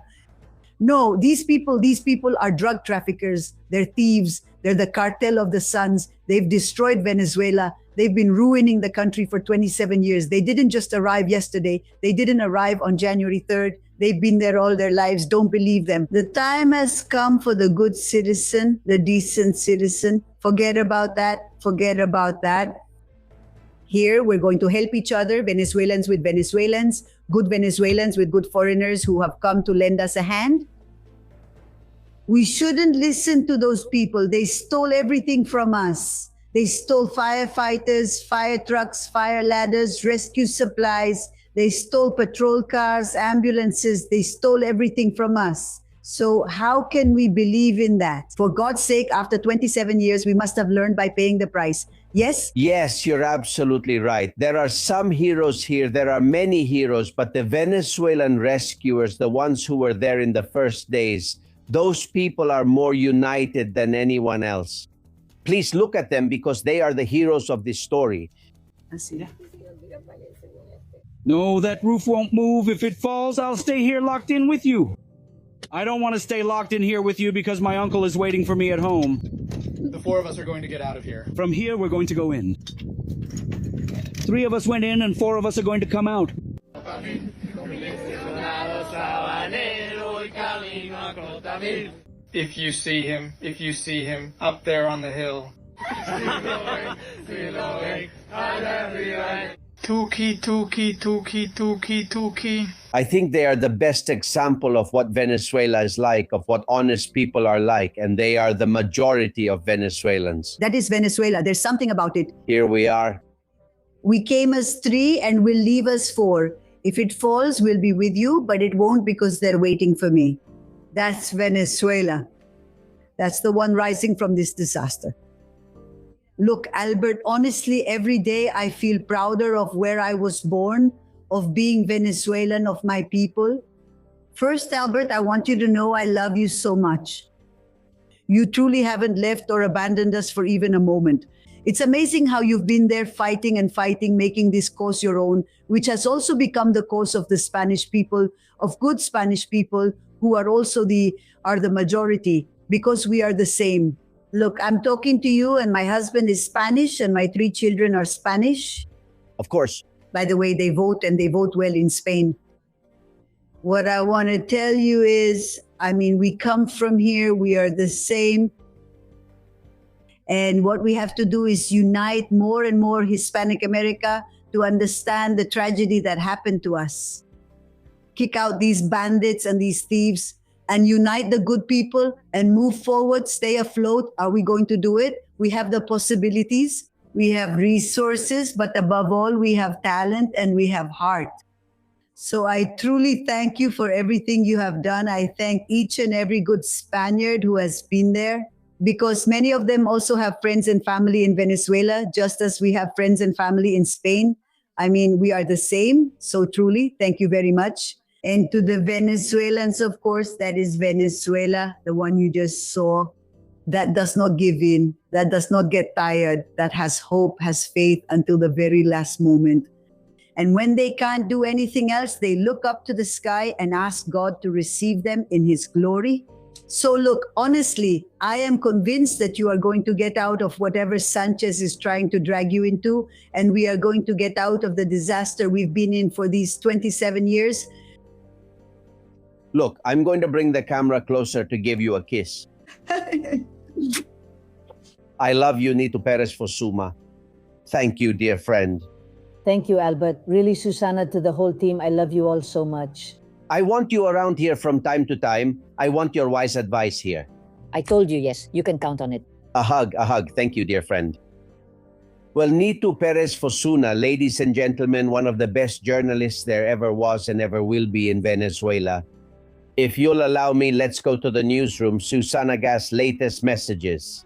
No, these people are drug traffickers. They're thieves. They're the cartel of the Suns. They've destroyed Venezuela. They've been ruining the country for 27 years. They didn't just arrive yesterday. They didn't arrive on January 3rd. They've been there all their lives. Don't believe them. The time has come for the good citizen, the decent citizen. Forget about that. Forget about that. Here, we're going to help each other, Venezuelans with good foreigners who have come to lend us a hand. We shouldn't listen to those people. They stole everything from us. They stole firefighters, fire trucks, fire ladders, rescue supplies. They stole patrol cars, ambulances. They stole everything from us. So how can we believe in that? For God's sake, after 27 years, we must have learned by paying the price. Yes? Yes, you're absolutely right. There are some heroes here. There are many heroes, but the Venezuelan rescuers, the ones who were there in the first days, those people are more united than anyone else. Please look at them because they are the heroes of this story. No, that roof won't move. If it falls, I'll stay here locked in with you. I don't want to stay locked in here with you because my uncle is waiting for me at home. The four of us are going to get out of here. From here, we're going to go in. 3 of us went in and 4 of us are going to come out. If you see him up there on the hill. Tuki, tuki, tuki, tuki, tuki. I think they are the best example of what Venezuela is like, of what honest people are like, and they are the majority of Venezuelans. That is Venezuela. There's something about it. Here we are. We came as 3 and will leave as 4. If it falls, we'll be with you, but it won't because they're waiting for me. That's Venezuela. That's the one rising from this disaster. Look, Albert, honestly, every day I feel prouder of where I was born, of being Venezuelan, of my people. First, Albert, I want you to know I love you so much. You truly haven't left or abandoned us for even a moment. It's amazing how you've been there fighting and fighting, making this cause your own, which has also become the cause of the Spanish people, of good Spanish people who are also the majority, because we are the same. Look, I'm talking to you and my husband is Spanish and my 3 children are Spanish. Of course. By the way, they vote and they vote well in Spain. What I want to tell you is, we come from here, we are the same. And what we have to do is unite more and more Hispanic America to understand the tragedy that happened to us. Kick out these bandits and these thieves and unite the good people and move forward, stay afloat. Are we going to do it? We have the possibilities, we have resources, but above all, we have talent and we have heart. So I truly thank you for everything you have done. I thank each and every good Spaniard who has been there, because many of them also have friends and family in Venezuela, just as we have friends and family in Spain. We are the same. So truly, thank you very much. And to the Venezuelans, of course, that is Venezuela, the one you just saw, that does not give in, that does not get tired, that has hope, has faith until the very last moment. And when they can't do anything else, they look up to the sky and ask God to receive them in His glory. So look, honestly, I am convinced that you are going to get out of whatever Sanchez is trying to drag you into, and we are going to get out of the disaster we've been in for these 27 years. Look, I'm going to bring the camera closer to give you a kiss. I love you, Nito Perez Fosuma. Thank you, dear friend. Thank you, Albert. Really, Susana, to the whole team, I love you all so much. I want you around here from time to time. I want your wise advice here. I told you, yes. You can count on it. A hug. Thank you, dear friend. Well, Nito Perez Fosuna, ladies and gentlemen, one of the best journalists there ever was and ever will be in Venezuela. If you'll allow me, let's go to the newsroom. Susana Gas' latest messages.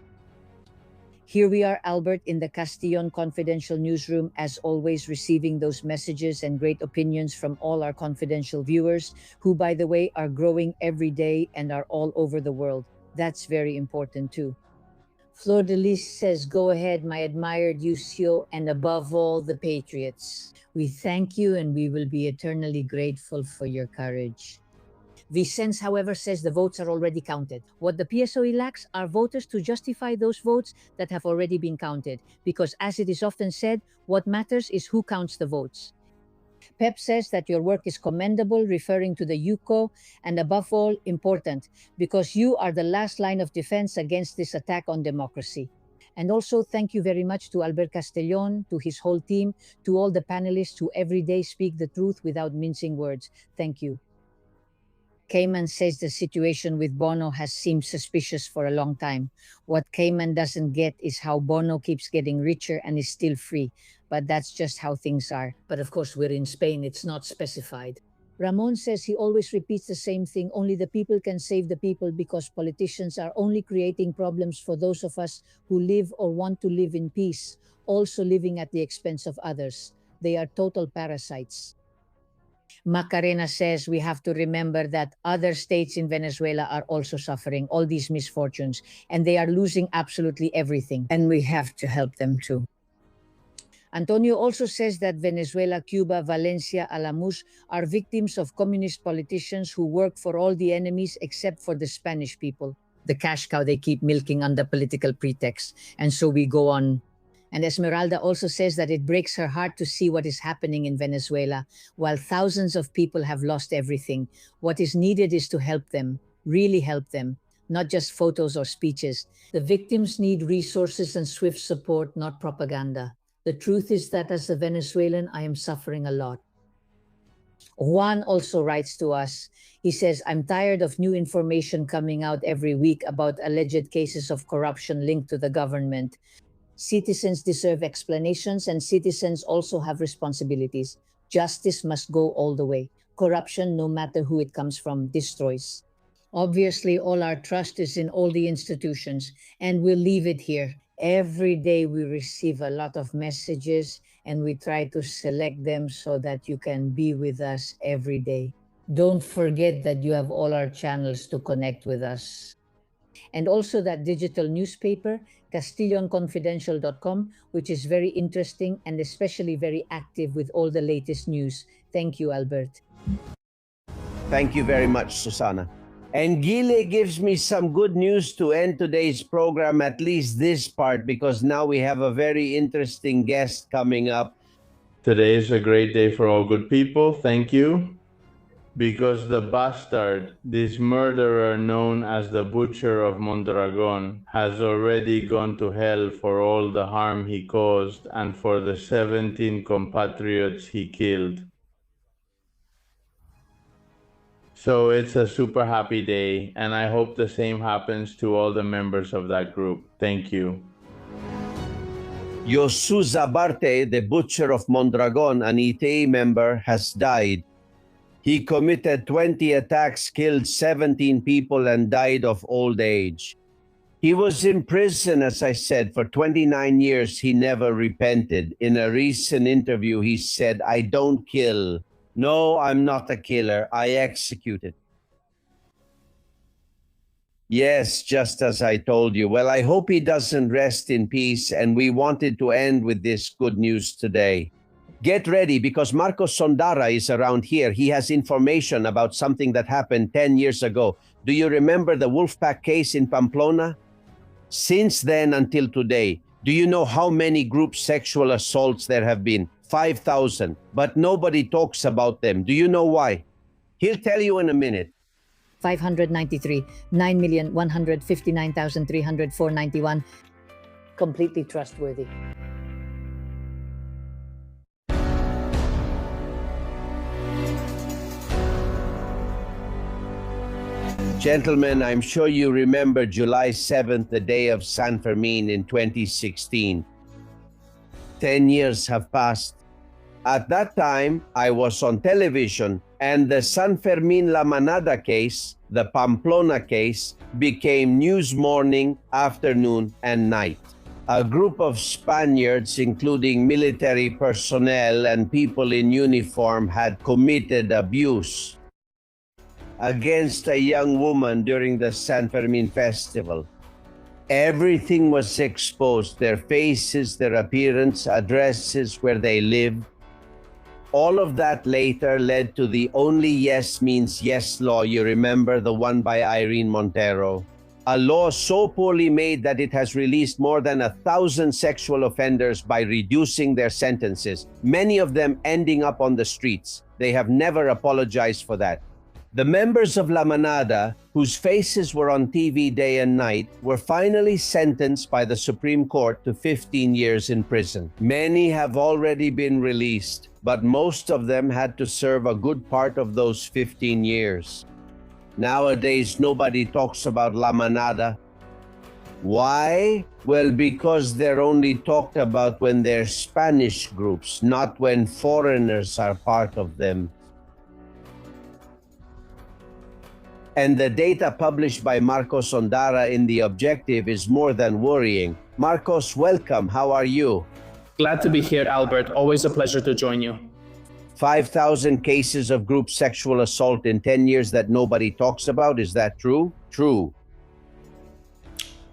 Here we are, Albert, in the Castillon Confidential Newsroom, as always, receiving those messages and great opinions from all our confidential viewers, who, by the way, are growing every day and are all over the world. That's very important, too. Flor de Lis says, go ahead, my admired Yusio, and above all, the Patriots. We thank you and we will be eternally grateful for your courage. Vicens, however, says the votes are already counted. What the PSOE lacks are voters to justify those votes that have already been counted, because as it is often said, what matters is who counts the votes. Pep says that your work is commendable, referring to the UCO, and above all, important, because you are the last line of defense against this attack on democracy. And also, thank you very much to Albert Castellon, to his whole team, to all the panelists who every day speak the truth without mincing words. Thank you. Cayman says the situation with Bono has seemed suspicious for a long time. What Cayman doesn't get is how Bono keeps getting richer and is still free. But that's just how things are. But of course, we're in Spain, it's not specified. Ramon says he always repeats the same thing, only the people can save the people because politicians are only creating problems for those of us who live or want to live in peace, also living at the expense of others. They are total parasites. Macarena says we have to remember that other states in Venezuela are also suffering all these misfortunes and they are losing absolutely everything, and we have to help them too. Antonio also says that Venezuela, Cuba, Valencia, Alamus are victims of communist politicians who work for all the enemies except for the Spanish people, the cash cow they keep milking under political pretext. And so we go on. And Esmeralda also says that it breaks her heart to see what is happening in Venezuela, while thousands of people have lost everything. What is needed is to help them, really help them, not just photos or speeches. The victims need resources and swift support, not propaganda. The truth is that as a Venezuelan, I am suffering a lot. Juan also writes to us. He says, I'm tired of new information coming out every week about alleged cases of corruption linked to the government. Citizens deserve explanations, and citizens also have responsibilities. Justice must go all the way. Corruption, no matter who it comes from, destroys. Obviously, all our trust is in all the institutions, and we'll leave it here. Every day we receive a lot of messages, and we try to select them so that you can be with us every day. Don't forget that you have all our channels to connect with us. And also that digital newspaper, CastillonConfidential.com, which is very interesting and especially very active with all the latest news. Thank you, Albert. Thank you very much, Susana. And Gile gives me some good news to end today's program, at least this part, because now we have a very interesting guest coming up. Today is a great day for all good people. Thank you. Because the bastard, this murderer known as the Butcher of Mondragon, has already gone to hell for all the harm he caused and for the 17 compatriots he killed. So it's a super happy day, and I hope the same happens to all the members of that group. Thank you. Yosu Zabarte, the Butcher of Mondragon, an ETA member, has died. He committed 20 attacks, killed 17 people, and died of old age. He was in prison, as I said, for 29 years. He never repented. In a recent interview, he said, I don't kill. No, I'm not a killer. I executed. Yes, just as I told you. Well, I hope he doesn't rest in peace, and we wanted to end with this good news today. Get ready, because Marcos Sondara is around here. He has information about something that happened 10 years ago. Do you remember the Wolfpack case in Pamplona? Since then until today, do you know how many group sexual assaults there have been? 5,000. But nobody talks about them. Do you know why? He'll tell you in a minute. 593, 9,159,304.91. Completely trustworthy. Gentlemen, I'm sure you remember July 7th, the day of San Fermin in 2016. 10 years have passed. At that time, I was on television, and the San Fermin La Manada case, the Pamplona case, became news morning, afternoon, and night. A group of Spaniards, including military personnel and people in uniform, had committed abuse against a young woman during the San Fermin festival. Everything was exposed, their faces, their appearance, addresses, where they lived. All of that later led to the Only Yes Means Yes law. You remember the one by Irene Montero. A law so poorly made that it has released more than 1,000 sexual offenders by reducing their sentences, many of them ending up on the streets. They have never apologized for that. The members of La Manada, whose faces were on TV day and night, were finally sentenced by the Supreme Court to 15 years in prison. Many have already been released, but most of them had to serve a good part of those 15 years. Nowadays, nobody talks about La Manada. Why? Well, because they're only talked about when they're Spanish groups, not when foreigners are part of them. And the data published by Marcos Ondara in The Objective is more than worrying. Marcos, welcome. How are you? Glad to be here, Albert. Always a pleasure to join you. 5,000 cases of group sexual assault in 10 years that nobody talks about. Is that true? True.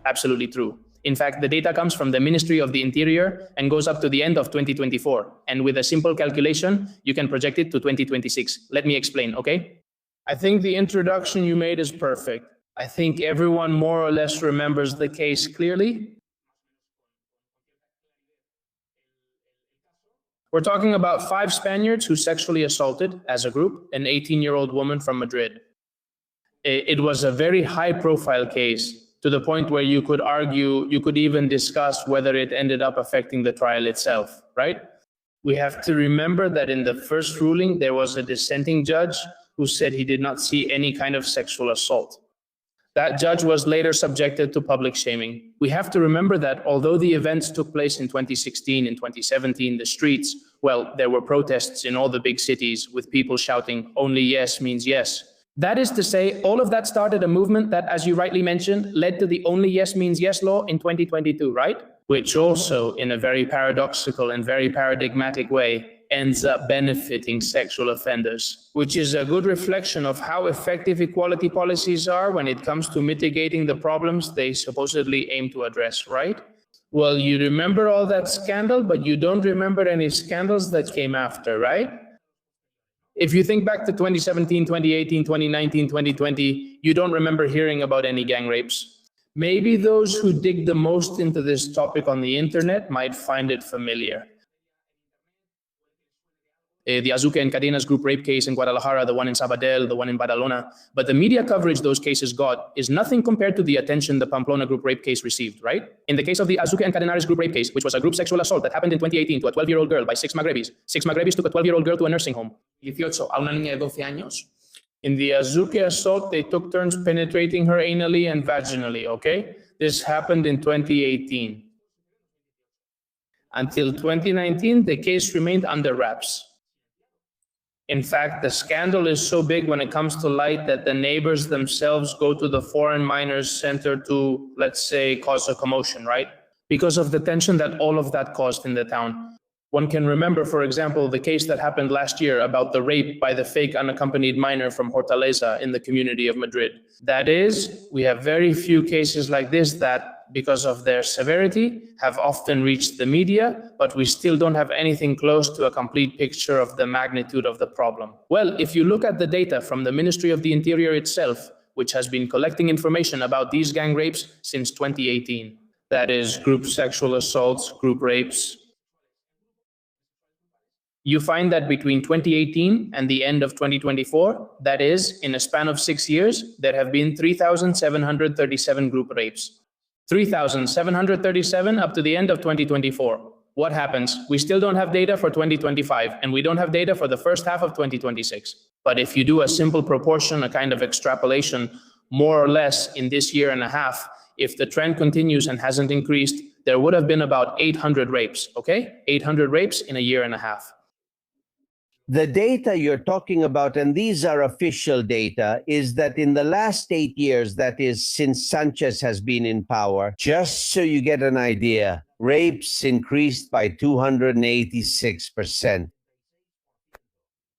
Absolutely true. In fact, the data comes from the Ministry of the Interior and goes up to the end of 2024. And with a simple calculation, you can project it to 2026. Let me explain, okay? I think the introduction you made is perfect. I think everyone more or less remembers the case clearly. We're talking about 5 Spaniards who sexually assaulted, as a group, an 18-year-old woman from Madrid. It was a very high-profile case, to the point where you could argue, you could even discuss whether it ended up affecting the trial itself, right? We have to remember that in the first ruling, there was a dissenting judge who said he did not see any kind of sexual assault. That judge was later subjected to public shaming. We have to remember that although the events took place in 2016, in 2017, the streets, well, there were protests in all the big cities with people shouting, "Only yes means yes." That is to say, all of that started a movement that, as you rightly mentioned, led to the "Only yes means yes" law in 2022, right? Which also, in a very paradoxical and very paradigmatic way, ends up benefiting sexual offenders, which is a good reflection of how effective equality policies are when it comes to mitigating the problems they supposedly aim to address, right? Well, you remember all that scandal, but you don't remember any scandals that came after, right? If you think back to 2017, 2018, 2019, 2020, you don't remember hearing about any gang rapes. Maybe those who dig the most into this topic on the internet might find it familiar. The Azuque and Cadenas group rape case in Guadalajara, the one in Sabadell, the one in Badalona. But the media coverage those cases got is nothing compared to the attention the Pamplona group rape case received, right? In the case of the Azuque and Cadenares group rape case, which was a group sexual assault that happened in 2018 to a 12-year-old girl by 6 Maghrebis. 6 Maghrebis took a 12-year-old girl to a nursing home. 18 a una niña de 12 años. In the Azuque assault, they took turns penetrating her anally and vaginally, okay? This happened in 2018. Until 2019, the case remained under wraps. In fact, the scandal is so big when it comes to light that the neighbors themselves go to the foreign minors center to, let's say, cause a commotion, right? Because of the tension that all of that caused in the town. One can remember, for example, the case that happened last year about the rape by the fake unaccompanied minor from Hortaleza in the community of Madrid. That is, we have very few cases like this that, because of their severity, have often reached the media, but we still don't have anything close to a complete picture of the magnitude of the problem. Well, if you look at the data from the Ministry of the Interior itself, which has been collecting information about these gang rapes since 2018, that is, group sexual assaults, group rapes, you find that between 2018 and the end of 2024, that is, in a span of 6 years, there have been 3,737 group rapes. 3,737 up to the end of 2024. What happens? We still don't have data for 2025, and we don't have data for the first half of 2026. But if you do a simple proportion, a kind of extrapolation, more or less in this year and a half, if the trend continues and hasn't increased, there would have been about 800 rapes, okay? 800 rapes in a year and a half. The data you're talking about, and these are official data, is that in the last 8 years, that is, since Sanchez has been in power, just so you get an idea, rapes increased by 286%.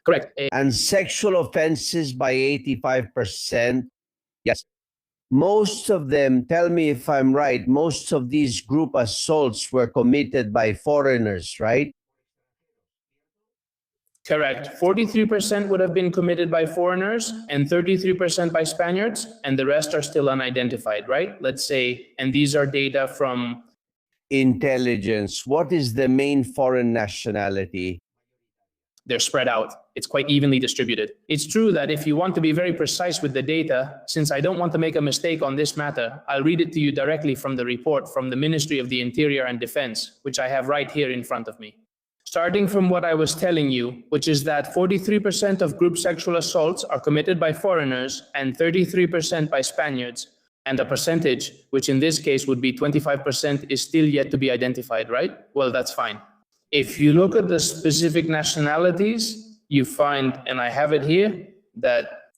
Correct. And sexual offenses by 85%. Yes. Most of them, tell me if I'm right, most of these group assaults were committed by foreigners, right? Correct. 43% would have been committed by foreigners and 33% by Spaniards, and the rest are still unidentified, right? Let's say, and these are data from intelligence. What is the main foreign nationality? They're spread out. It's quite evenly distributed. It's true that if you want to be very precise with the data, since I don't want to make a mistake on this matter, I'll read it to you directly from the report from the Ministry of the Interior and Defense, which I have right here in front of me. Starting from what I was telling you, which is that 43% of group sexual assaults are committed by foreigners and 33% by Spaniards, and a percentage, which in this case would be 25%, is still yet to be identified, right? Well, that's fine. If you look at the specific nationalities, you find, and I have it here, that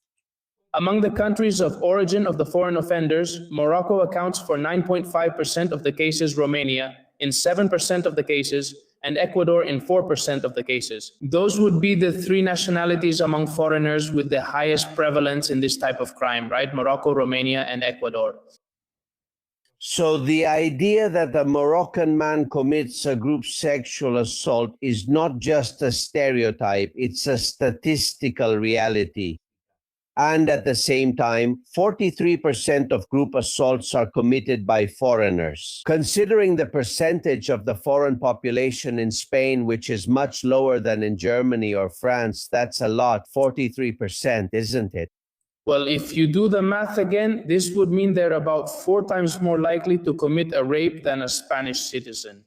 among the countries of origin of the foreign offenders, Morocco accounts for 9.5% of the cases, Romania in 7% of the cases, and Ecuador in 4% of the cases. Those would be the three nationalities among foreigners with the highest prevalence in this type of crime, right? Morocco, Romania, and Ecuador. So the idea that a Moroccan man commits a group sexual assault is not just a stereotype, it's a statistical reality. And at the same time, 43% of group assaults are committed by foreigners. Considering the percentage of the foreign population in Spain, which is much lower than in Germany or France, that's a lot, 43%, isn't it? Well, if you do the math again, this would mean they're about 4 times more likely to commit a rape than a Spanish citizen.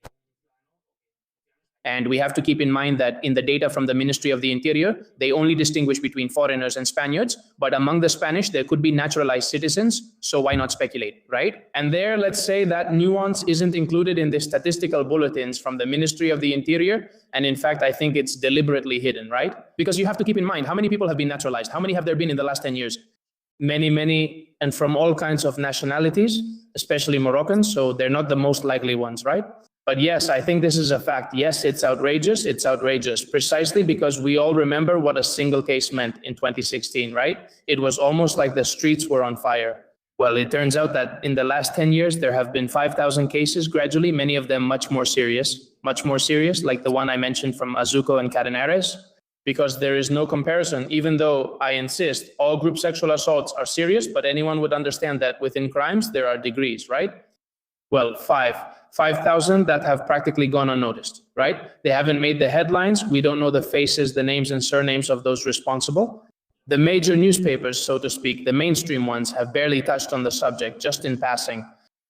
And we have to keep in mind that in the data from the Ministry of the Interior, they only distinguish between foreigners and Spaniards, but among the Spanish, there could be naturalized citizens, so why not speculate, right? And there, let's say that nuance isn't included in the statistical bulletins from the Ministry of the Interior, and in fact, I think it's deliberately hidden, right? Because you have to keep in mind, how many people have been naturalized? How many have there been in the last 10 years? Many, and from all kinds of nationalities, especially Moroccans, so they're not the most likely ones, right? But yes, I think this is a fact. Yes, it's outrageous. It's outrageous precisely because we all remember what a single case meant in 2016, right? It was almost like the streets were on fire. Well, it turns out that in the last 10 years, there have been 5,000 cases gradually, many of them much more serious, like the one I mentioned from Azuco and Cadenares, because there is no comparison, even though I insist all group sexual assaults are serious, but anyone would understand that within crimes, there are degrees, right? Well, 5,000 that have practically gone unnoticed, right? They haven't made the headlines. We don't know the faces, the names and surnames of those responsible. The major newspapers, so to speak, the mainstream ones, have barely touched on the subject, just in passing.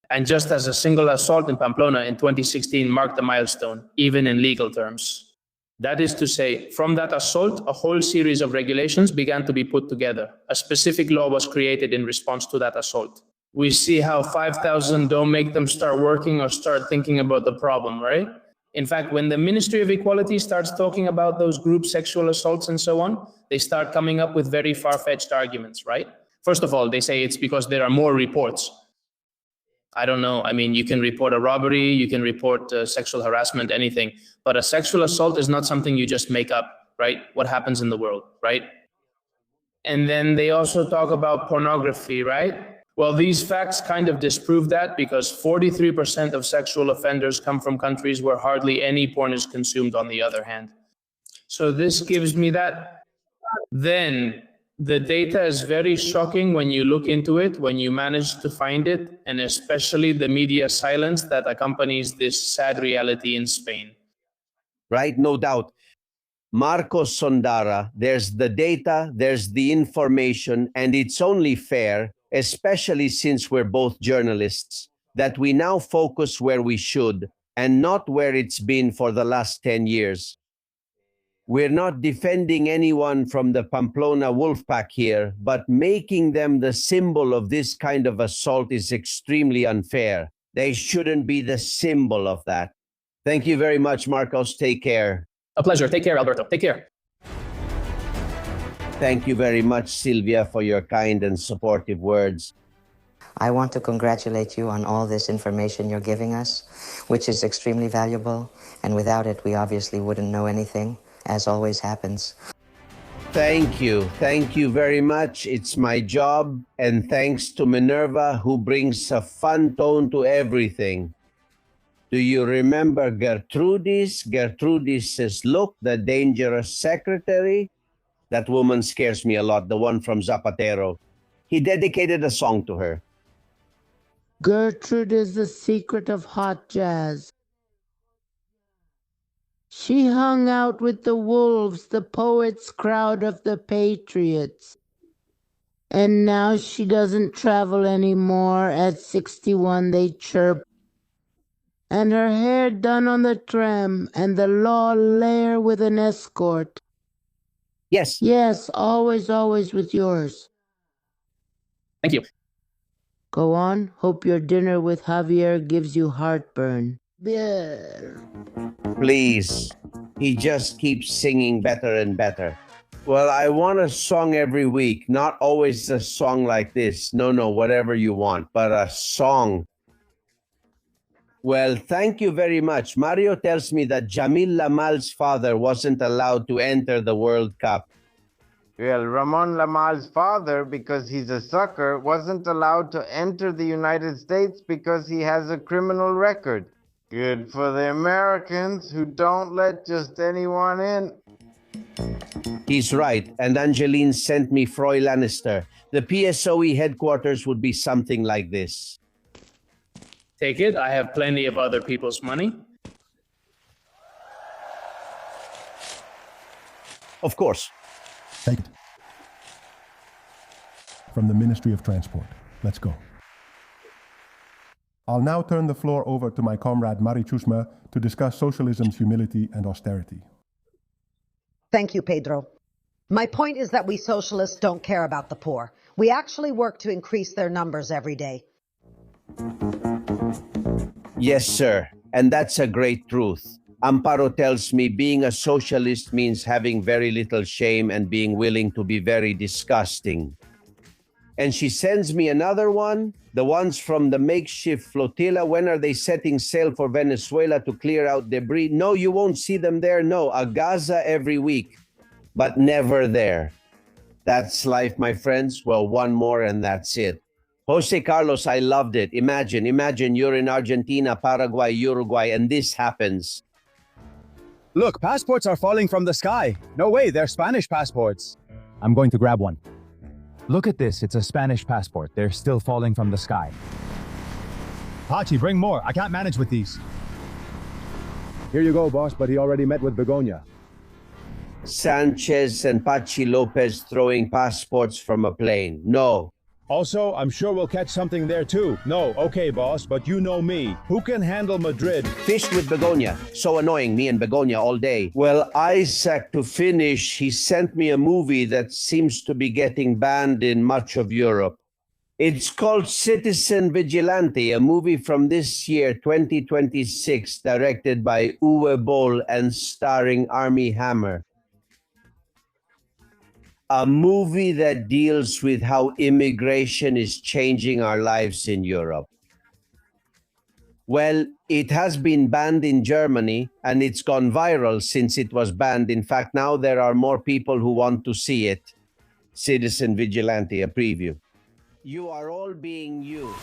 And just as a single assault in Pamplona in 2016 marked a milestone, even in legal terms. That is to say, from that assault, a whole series of regulations began to be put together. A specific law was created in response to that assault. We see how 5,000 don't make them start working or start thinking about the problem, right? In fact, when the Ministry of Equality starts talking about those group sexual assaults and so on, they start coming up with very far-fetched arguments, right? First of all, they say it's because there are more reports. I don't know. I mean, you can report a robbery, you can report sexual harassment, anything. But a sexual assault is not something you just make up, right? What happens in the world, right? And then they also talk about pornography, right? Well, these facts kind of disprove that because 43% of sexual offenders come from countries where hardly any porn is consumed, on the other hand. So this gives me that. Then the data is very shocking when you look into it, when you manage to find it, and especially the media silence that accompanies this sad reality in Spain. Right, no doubt. Marcos Sondara, there's the data, there's the information, and it's only fair, especially since we're both journalists, that we now focus where we should and not where it's been for the last 10 years. We're not defending anyone from the Pamplona wolf pack here, but making them the symbol of this kind of assault is extremely unfair. They shouldn't be the symbol of that. Thank you very much, Marcos. Take care. A pleasure. Take care, Alberto. Take care. Thank you very much, Silvia, for your kind and supportive words. I want to congratulate you on all this information you're giving us, which is extremely valuable, and without it, we obviously wouldn't know anything, as always happens. Thank you. Thank you very much. It's my job, and thanks to Minerva, who brings a fun tone to everything. Do you remember Gertrudis? Gertrudis says, look, the dangerous secretary. That woman scares me a lot, the one from Zapatero. He dedicated a song to her. Gertrude is the secret of hot jazz. She hung out with the wolves, the poets' crowd of the patriots. And now she doesn't travel anymore. At 61, they chirp. And her hair done on the tram, and the law lair with an escort. Yes. Yes, always, always with yours. Thank you. Go on. Hope your dinner with Javier gives you heartburn. Yeah. Please. He just keeps singing better and better. Well, I want a song every week, not always a song like this. No, whatever you want, but a song. Well, thank you very much. Mario tells me that Jamil Lamal's father wasn't allowed to enter the World Cup. Well, Ramon Lamal's father, because he's a sucker, wasn't allowed to enter the United States because he has a criminal record. Good for the Americans who don't let just anyone in. He's right, and Angeline sent me Froy Lannister. The PSOE headquarters would be something like this. Take it. I have plenty of other people's money. Of course. Take it. From the Ministry of Transport. Let's go. I'll now turn the floor over to my comrade Mari Chusma to discuss socialism's humility and austerity. Thank you, Pedro. My point is that we socialists don't care about the poor. We actually work to increase their numbers every day. Yes, sir. And that's a great truth. Amparo tells me being a socialist means having very little shame and being willing to be very disgusting. And she sends me another one, the ones from the makeshift flotilla. When are they setting sail for Venezuela to clear out debris? No, you won't see them there. No, a Gaza every week, but never there. That's life, my friends. Well, one more and that's it. Jose Carlos, I loved it. Imagine you're in Argentina, Paraguay, Uruguay, and this happens. Look, passports are falling from the sky. No way, they're Spanish passports. I'm going to grab one. Look at this, it's a Spanish passport. They're still falling from the sky. Hachi, bring more. I can't manage with these. Here you go, boss, but he already met with Begoña. Sanchez and Pachi Lopez throwing passports from a plane. No. Also, I'm sure we'll catch something there too. No, okay, boss, but you know me. Who can handle Madrid? Fished with Begoña. So annoying, me and Begoña all day. Well, Isaac, to finish, he sent me a movie that seems to be getting banned in much of Europe. It's called Citizen Vigilante, a movie from this year, 2026, directed by Uwe Boll and starring Armie Hammer. A movie that deals with how immigration is changing our lives in Europe. Well, it has been banned in Germany and it's gone viral since it was banned. In fact, now there are more people who want to see it. Citizen Vigilante, a preview. You are all being you.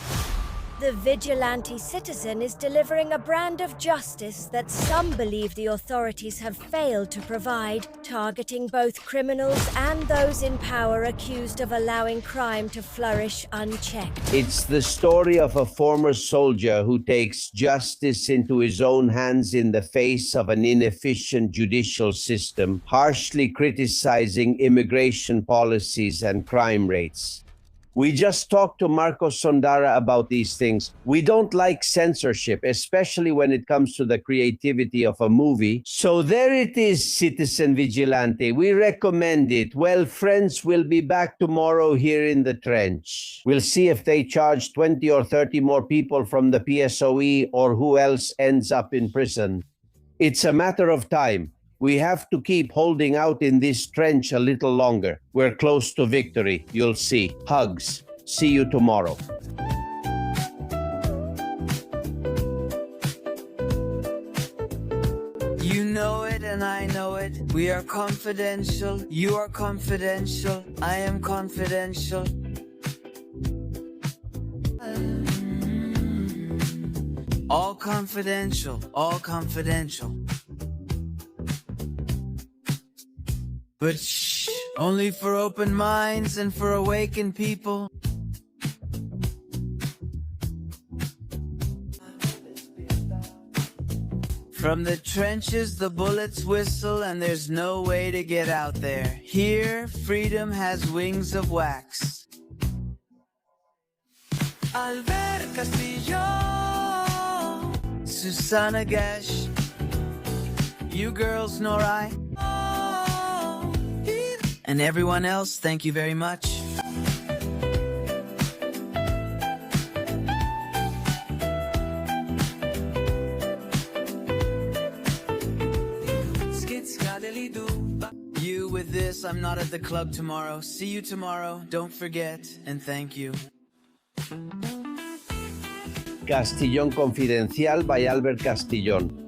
The vigilante citizen is delivering a brand of justice that some believe the authorities have failed to provide, targeting both criminals and those in power accused of allowing crime to flourish unchecked. It's the story of a former soldier who takes justice into his own hands in the face of an inefficient judicial system, harshly criticizing immigration policies and crime rates. We just talked to Marcos Sondara about these things. We don't like censorship, especially when it comes to the creativity of a movie. So there it is, Citizen Vigilante. We recommend it. Well, friends, we'll be back tomorrow here in the trench. We'll see if they charge 20 or 30 more people from the PSOE or who else ends up in prison. It's a matter of time. We have to keep holding out in this trench a little longer. We're close to victory, you'll see. Hugs. See you tomorrow. You know it and I know it. We are confidential. You are confidential. I am confidential. All confidential. All confidential. But shh, only for open minds and for awakened people. From the trenches, the bullets whistle, and there's no way to get out there. Here, freedom has wings of wax. Albert Castillo, Susana Gesh, you girls, Norai, and everyone else, thank you very much. You with this, I'm not at the club tomorrow. See you tomorrow, don't forget, and thank you. Castillón Confidencial by Albert Castillón.